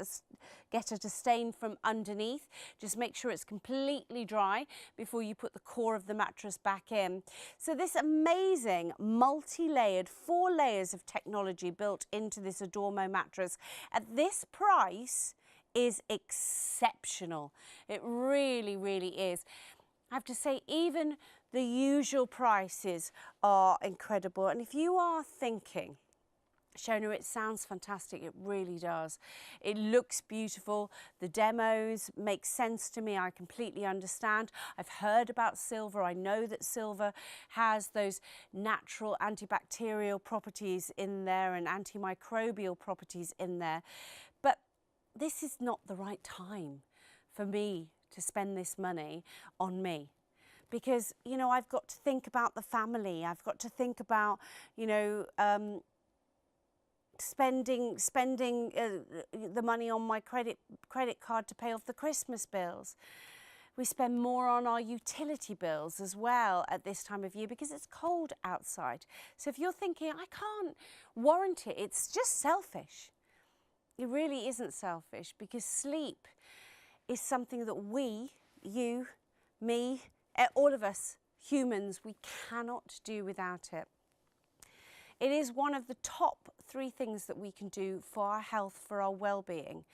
[SPEAKER 1] it to stain from underneath. Just make sure it's completely dry before you put the core of the mattress back in. So this amazing multi-layered 4 layers of technology built into this Adormo mattress at this price is exceptional. It really, really is. I have to say, even the usual prices are incredible. And if you are thinking, Shona, it sounds fantastic, it really does. It looks beautiful. The demos make sense to me. I completely understand. I've heard about silver. I know that silver has those natural antibacterial properties in there and antimicrobial properties in there. But this is not the right time for me to spend this money on me. Because, you know, I've got to think about the family. I've got to think about, you know, spending the money on my credit card to pay off the Christmas bills. We spend more on our utility bills as well at this time of year because it's cold outside. So if you're thinking, I can't warrant it, it's just selfish. It really isn't selfish, because sleep is something that we, you, me, all of us humans, we cannot do without it. It is one of the top 3 things that we can do for our health, for our well-being.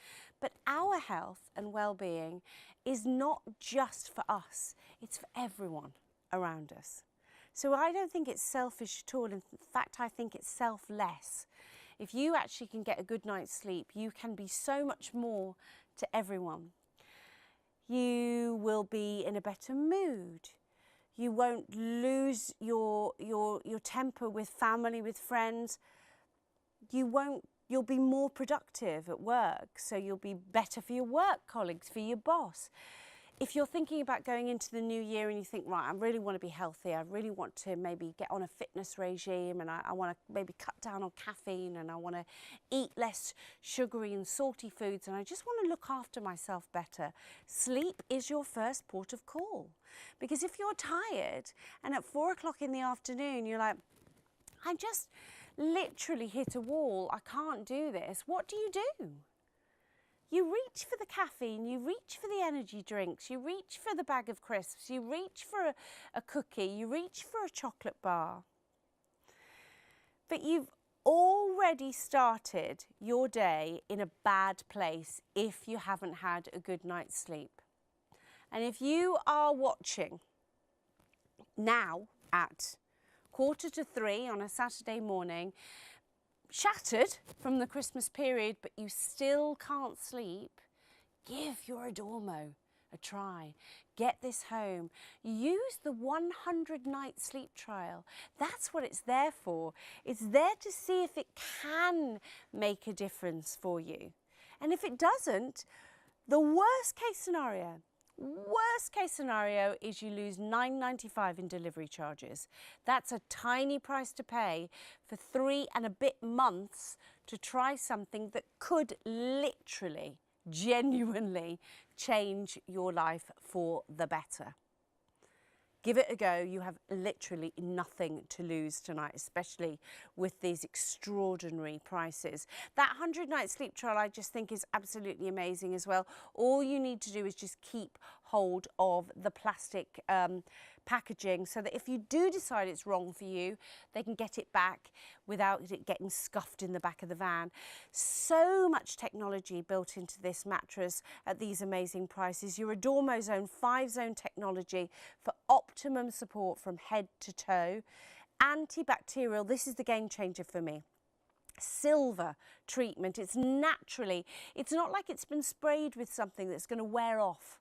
[SPEAKER 1] But our health and well-being is not just for us, it's for everyone around us. So I don't think it's selfish at all. In fact, I think it's selfless. If you actually can get a good night's sleep, you can be so much more to everyone. You will be in a better mood. You won't lose your temper with family, with friends. You'll be more productive at work, so you'll be better for your work colleagues, for your boss. If you're thinking about going into the new year and you think, right, I really want to be healthy, I really want to maybe get on a fitness regime, and I want to maybe cut down on caffeine, and I want to eat less sugary and salty foods, and I just want to look after myself better, sleep is your first port of call. Because if you're tired and at 4 o'clock in the afternoon you're like, I just literally hit a wall, I can't do this, what do? You reach for the caffeine, you reach for the energy drinks, you reach for the bag of crisps, you reach for a cookie, you reach for a chocolate bar. But you've already started your day in a bad place if you haven't had a good night's sleep. And if you are watching now at 2:45 on a Saturday morning, shattered from the Christmas period, but you still can't sleep, give your Adormo a try. Get this home. Use the 100-night sleep trial. That's what it's there for. It's there to see if it can make a difference for you. And if it doesn't, the worst case scenario, Worst case scenario is you lose £9.95 in delivery charges. That's a tiny price to pay for 3 and a bit months to try something that could literally, genuinely change your life for the better. Give it a go. You have literally nothing to lose tonight, especially with these extraordinary prices. That 100-night sleep trial I just think is absolutely amazing as well. All you need to do is just keep hold of the plastic packaging so that if you do decide it's wrong for you, they can get it back without it getting scuffed in the back of the van. So much technology built into this mattress at these amazing prices. Your Adormo Zone 5-zone technology for optimum support from head to toe. Antibacterial, this is the game changer for me. Silver treatment, it's naturally, it's not like it's been sprayed with something that's going to wear off.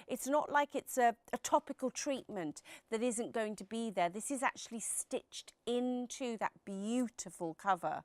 [SPEAKER 1] It's not like it's a topical treatment that isn't going to be there. This is actually stitched into that beautiful cover.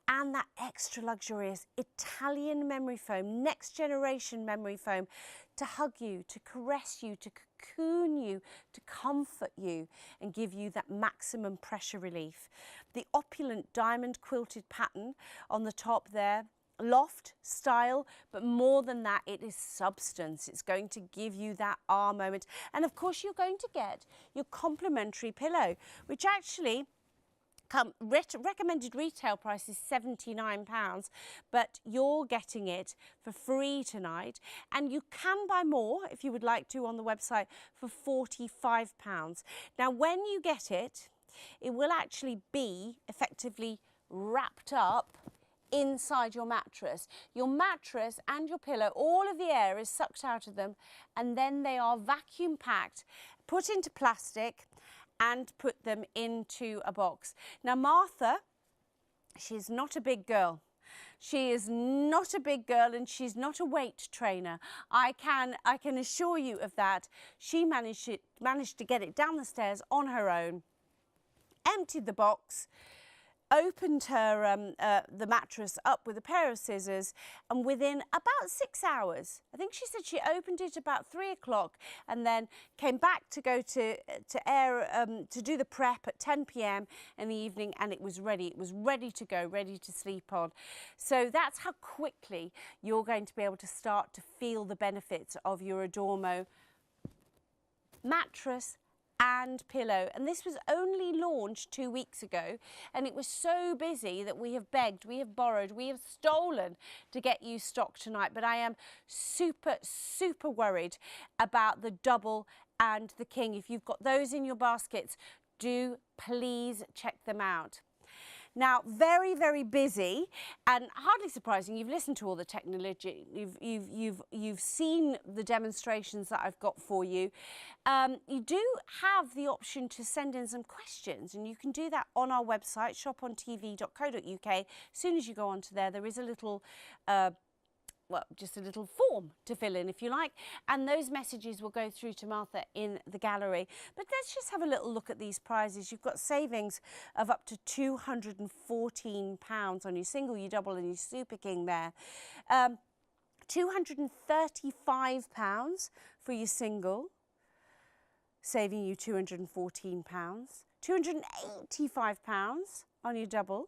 [SPEAKER 1] And that extra luxurious Italian memory foam, next generation memory foam, to hug you, to caress you, to cocoon you, to comfort you and give you that maximum pressure relief. The opulent diamond quilted pattern on the top there, loft style, but more than that, it is substance. It's going to give you that moment. And of course, you're going to get your complimentary pillow, which actually recommended retail price is £79, but you're getting it for free tonight. And you can buy more if you would like to on the website for £45. Now, when you get it, it will actually be effectively wrapped up inside your mattress. Your mattress and your pillow, all of the air is sucked out of them, and then they are vacuum packed, put into plastic and put them into a box. Now Martha, she's not a big girl. She is not a big girl and she's not a weight trainer. I can assure you of that. She managed to get it down the stairs on her own, emptied the box, opened her the mattress up with a pair of scissors, and within about 6 hours, I think she said she opened it about 3 o'clock and then came back to go to do the prep at 10 p.m. in the evening, and it was ready. It was ready to go, ready to sleep on. So that's how quickly you're going to be able to start to feel the benefits of your Adormo mattress and pillow. And this was only launched 2 weeks ago, and it was so busy that we have begged, we have borrowed, we have stolen to get you stock tonight. But I am super worried about the double and the king. If you've got those in your baskets, do please check them out. Now, very busy, and hardly surprising. You've listened to all the technology. You've seen the demonstrations that I've got for you. You do have the option to send in some questions, and you can do that on our website, ShopOnTV.co.uk. As soon as you go onto there, there is a little well, just a little form to fill in if you like, and those messages will go through to Martha in the gallery. But let's just have a little look at these prizes. You've got savings of up to £214 on your single, your double and your Super King there. £235 for your single, saving you £214. £285 on your double.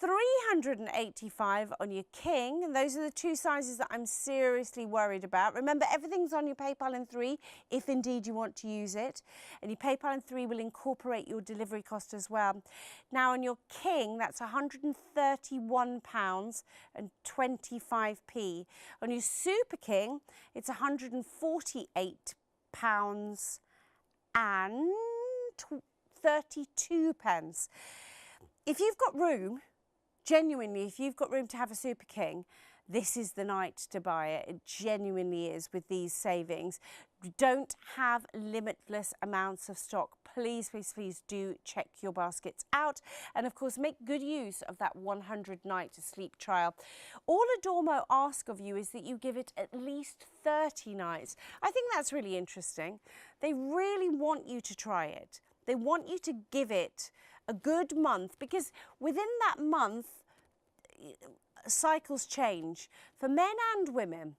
[SPEAKER 1] £385 on your king, and those are the two sizes that I'm seriously worried about. Remember, everything's on your PayPal in 3 if indeed you want to use it, and your PayPal in 3 will incorporate your delivery cost as well. Now on your king, that's £131 and 25p. On your Super King, it's £148 and 32 pence. If you've got room, genuinely, if you've got room to have a Super King, this is the night to buy it. It genuinely is with these savings. Don't have limitless amounts of stock. Please do check your baskets out. And of course, make good use of that 100-night sleep trial. All Adormo ask of you is that you give it at least 30 nights. I think that's really interesting. They really want you to try it. They want you to give it a good month, because within that month, cycles change for men and women.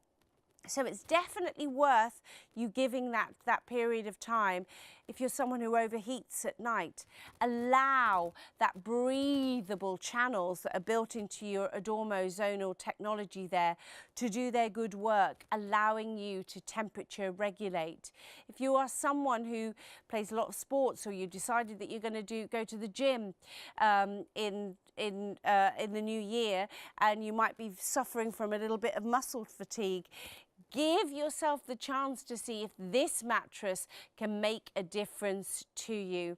[SPEAKER 1] So it's definitely worth you giving that period of time. If you're someone who overheats at night, allow that breathable channels that are built into your Adormo zonal technology there to do their good work, allowing you to temperature regulate. If you are someone who plays a lot of sports, or you decided that you're going to go to the gym in the new year, and you might be suffering from a little bit of muscle fatigue, give yourself the chance to see if this mattress can make a difference to you.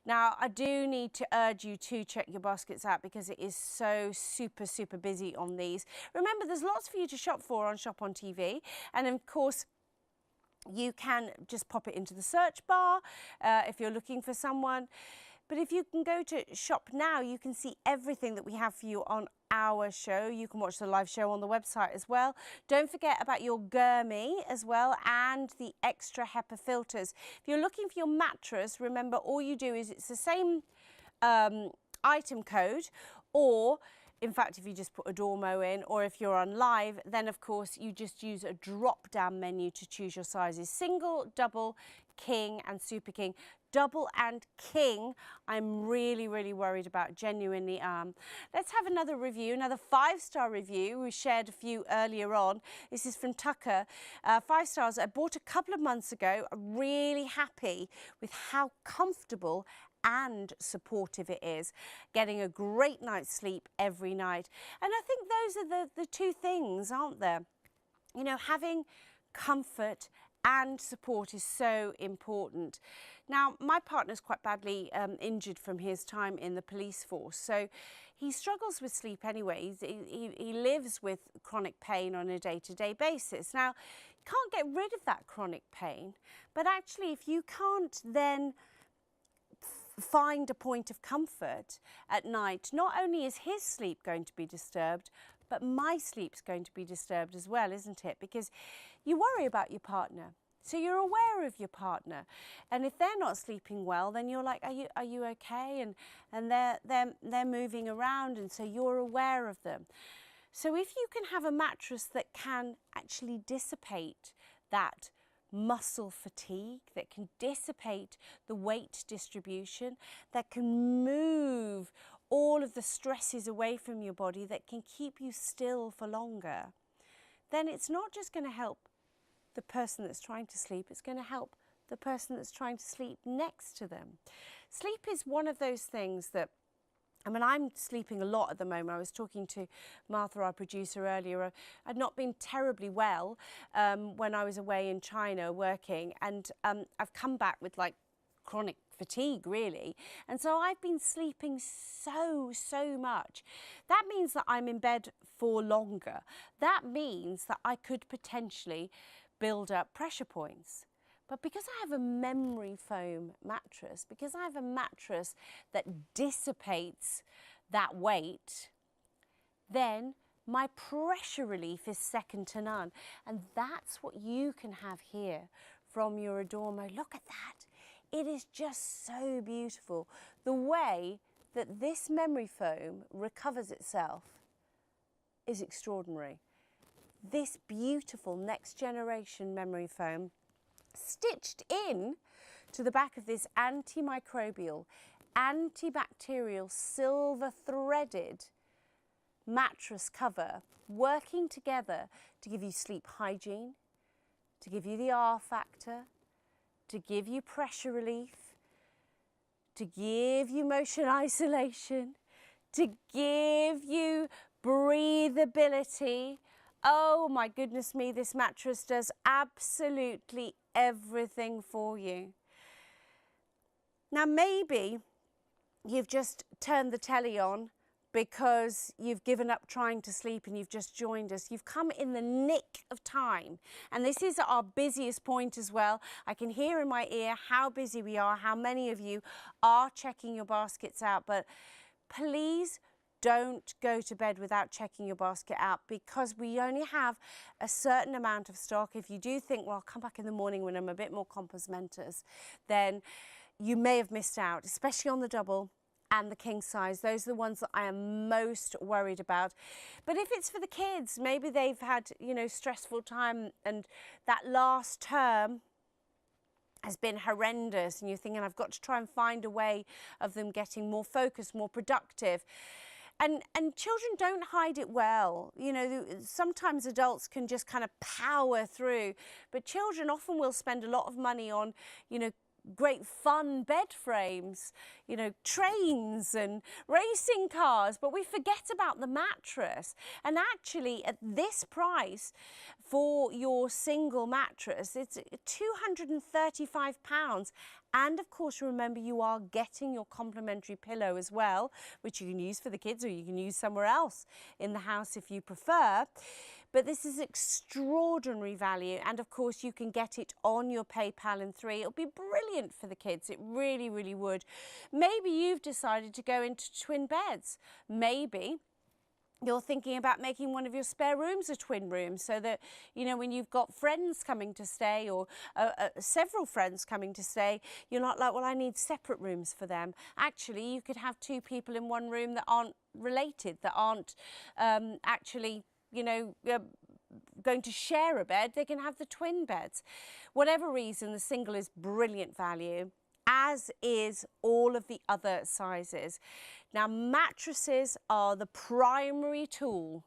[SPEAKER 1] Now, I do need to urge you to check your baskets out, because it is so super busy on these. Remember, there's lots for you to shop for on ShopOnTV, and of course, you can just pop it into the search bar if you're looking for someone. But if you can go to shop now, you can see everything that we have for you on our show. You can watch the live show on the website as well. Don't forget about your Gurmy as well, and the extra HEPA filters. If you're looking for your mattress, remember, all you do is, it's the same item code, or in fact, if you just put Adormo in, or if you're on live, then of course you just use a drop down menu to choose your sizes: single, double, king and super king. Double and king, I'm really worried about, genuinely am. Let's have another review, another 5-star review. We shared a few earlier on. This is from Tucker. 5 stars. I bought a couple of months ago. I'm really happy with how comfortable and supportive it is. Getting a great night's sleep every night. And I think those are the two things, aren't there? You know, having comfort and support is so important. Now, my partner's quite badly injured from his time in the police force, so he struggles with sleep anyway. He lives with chronic pain on a day-to-day basis. Now, you can't get rid of that chronic pain, but actually, if you can't then find a point of comfort at night, not only is his sleep going to be disturbed, but my sleep's going to be disturbed as well, isn't it? Because you worry about your partner, so you're aware of your partner, and if they're not sleeping well, then you're like, are you okay? And they're moving around, and so you're aware of them. So if you can have a mattress that can actually dissipate that muscle fatigue, that can dissipate the weight distribution, that can move all of the stresses away from your body, that can keep you still for longer, then it's not just going to help the person that's trying to sleep, it's going to help the person that's trying to sleep next to them. Sleep is one of those things that, I mean, I'm sleeping a lot at the moment. I was talking to Martha, our producer, earlier. I'd not been terribly well when I was away in China working, and I've come back with like chronic fatigue, really, and so I've been sleeping so much. That means that I'm in bed for longer. That means that I could potentially build up pressure points. But because I have a memory foam mattress, because I have a mattress that dissipates that weight, then my pressure relief is second to none. And that's what you can have here from your Adormo. Look at that. It is just so beautiful. The way that this memory foam recovers itself is extraordinary. This beautiful next generation memory foam, stitched in to the back of this antimicrobial, antibacterial, silver threaded mattress cover, working together to give you sleep hygiene, to give you the R factor, to give you pressure relief, to give you motion isolation, to give you breathability. Oh my goodness me, this mattress does absolutely everything for you. Now, maybe you've just turned the telly on because you've given up trying to sleep and you've just joined us. You've come in the nick of time. And this is our busiest point as well. I can hear in my ear how busy we are, how many of you are checking your baskets out. But please don't go to bed without checking your basket out, because we only have a certain amount of stock. If you do think, well, I'll come back in the morning when I'm a bit more compos mentis, then you may have missed out, especially on the double and the king size. Those are the ones that I am most worried about. But if it's for the kids, maybe they've had, you know, stressful time and that last term has been horrendous and you're thinking, I've got to try and find a way of them getting more focused, more productive. And children don't hide it well. You know, sometimes adults can just kind of power through, but children often will spend a lot of money on, you know, great fun bed frames, you know, trains and racing cars, but we forget about the mattress. And actually at this price for your single mattress, it's £235. And of course, remember, you are getting your complimentary pillow as well, which you can use for the kids or you can use somewhere else in the house if you prefer. But this is extraordinary value. And of course, you can get it on your PayPal in 3. It'll be brilliant for the kids. It really, really would. Maybe you've decided to go into twin beds. Maybe you're thinking about making one of your spare rooms a twin room so that, you know, when you've got friends coming to stay or several friends coming to stay, you're not like, well, I need separate rooms for them. Actually, you could have 2 people in one room that aren't related, that aren't actually, you know, going to share a bed. They can have the twin beds. Whatever reason, the single is brilliant value, as is all of the other sizes. Now, mattresses are the primary tool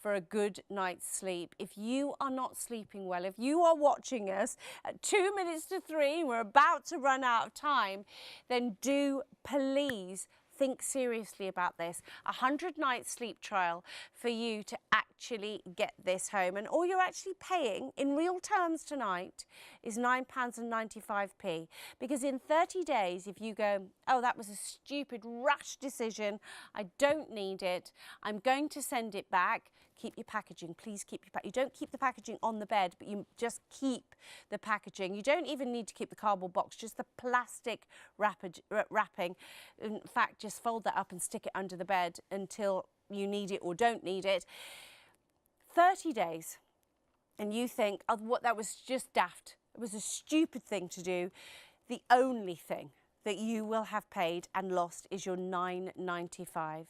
[SPEAKER 1] for a good night's sleep. If you are not sleeping well, if you are watching us at 2 minutes to 3, we're about to run out of time, then do please think seriously about this. 100-night sleep trial for you to actually get this home. And all you're actually paying in real terms tonight is £9.95. Because in 30 days, if you go, oh, that was a stupid, rash decision, I don't need it, I'm going to send it back, keep your packaging. Please keep your packaging. You don't keep the packaging on the bed, but you just keep the packaging. You don't even need to keep the cardboard box, just the plastic wrapping. In fact, just fold that up and stick it under the bed until you need it or don't need it. 30 days. And you think, oh, what, that was just daft. It was a stupid thing to do. The only thing that you will have paid and lost is your £9.95.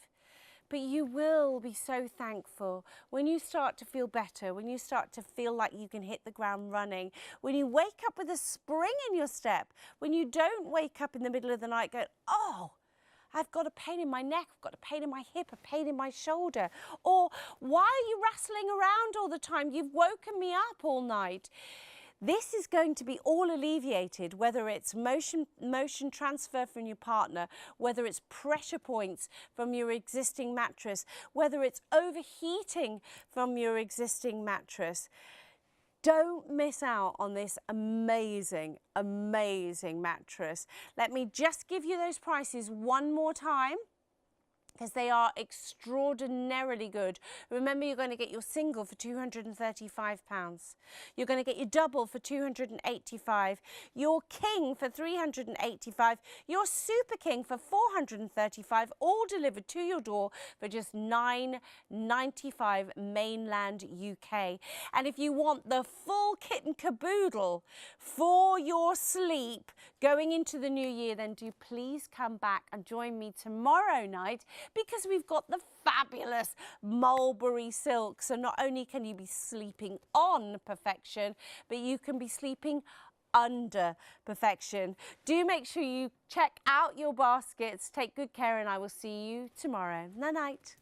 [SPEAKER 1] But you will be so thankful when you start to feel better, when you start to feel like you can hit the ground running, when you wake up with a spring in your step, when you don't wake up in the middle of the night going, oh, I've got a pain in my neck, I've got a pain in my hip, a pain in my shoulder. Or why are you wrestling around all the time? You've woken me up all night. This is going to be all alleviated, whether it's motion transfer from your partner, whether it's pressure points from your existing mattress, whether it's overheating from your existing mattress. Don't miss out on this amazing, amazing mattress. Let me just give you those prices one more time, because they are extraordinarily good. Remember, you're going to get your single for £235. You're going to get your double for £285, your king for £385, your super king for £435, all delivered to your door for just £9.95 mainland UK. And if you want the full kit and caboodle for your sleep going into the new year, then do please come back and join me tomorrow night, because we've got the fabulous mulberry silk. So not only can you be sleeping on perfection, but you can be sleeping under perfection. Do make sure you check out your baskets. Take good care, and I will see you tomorrow. Night night.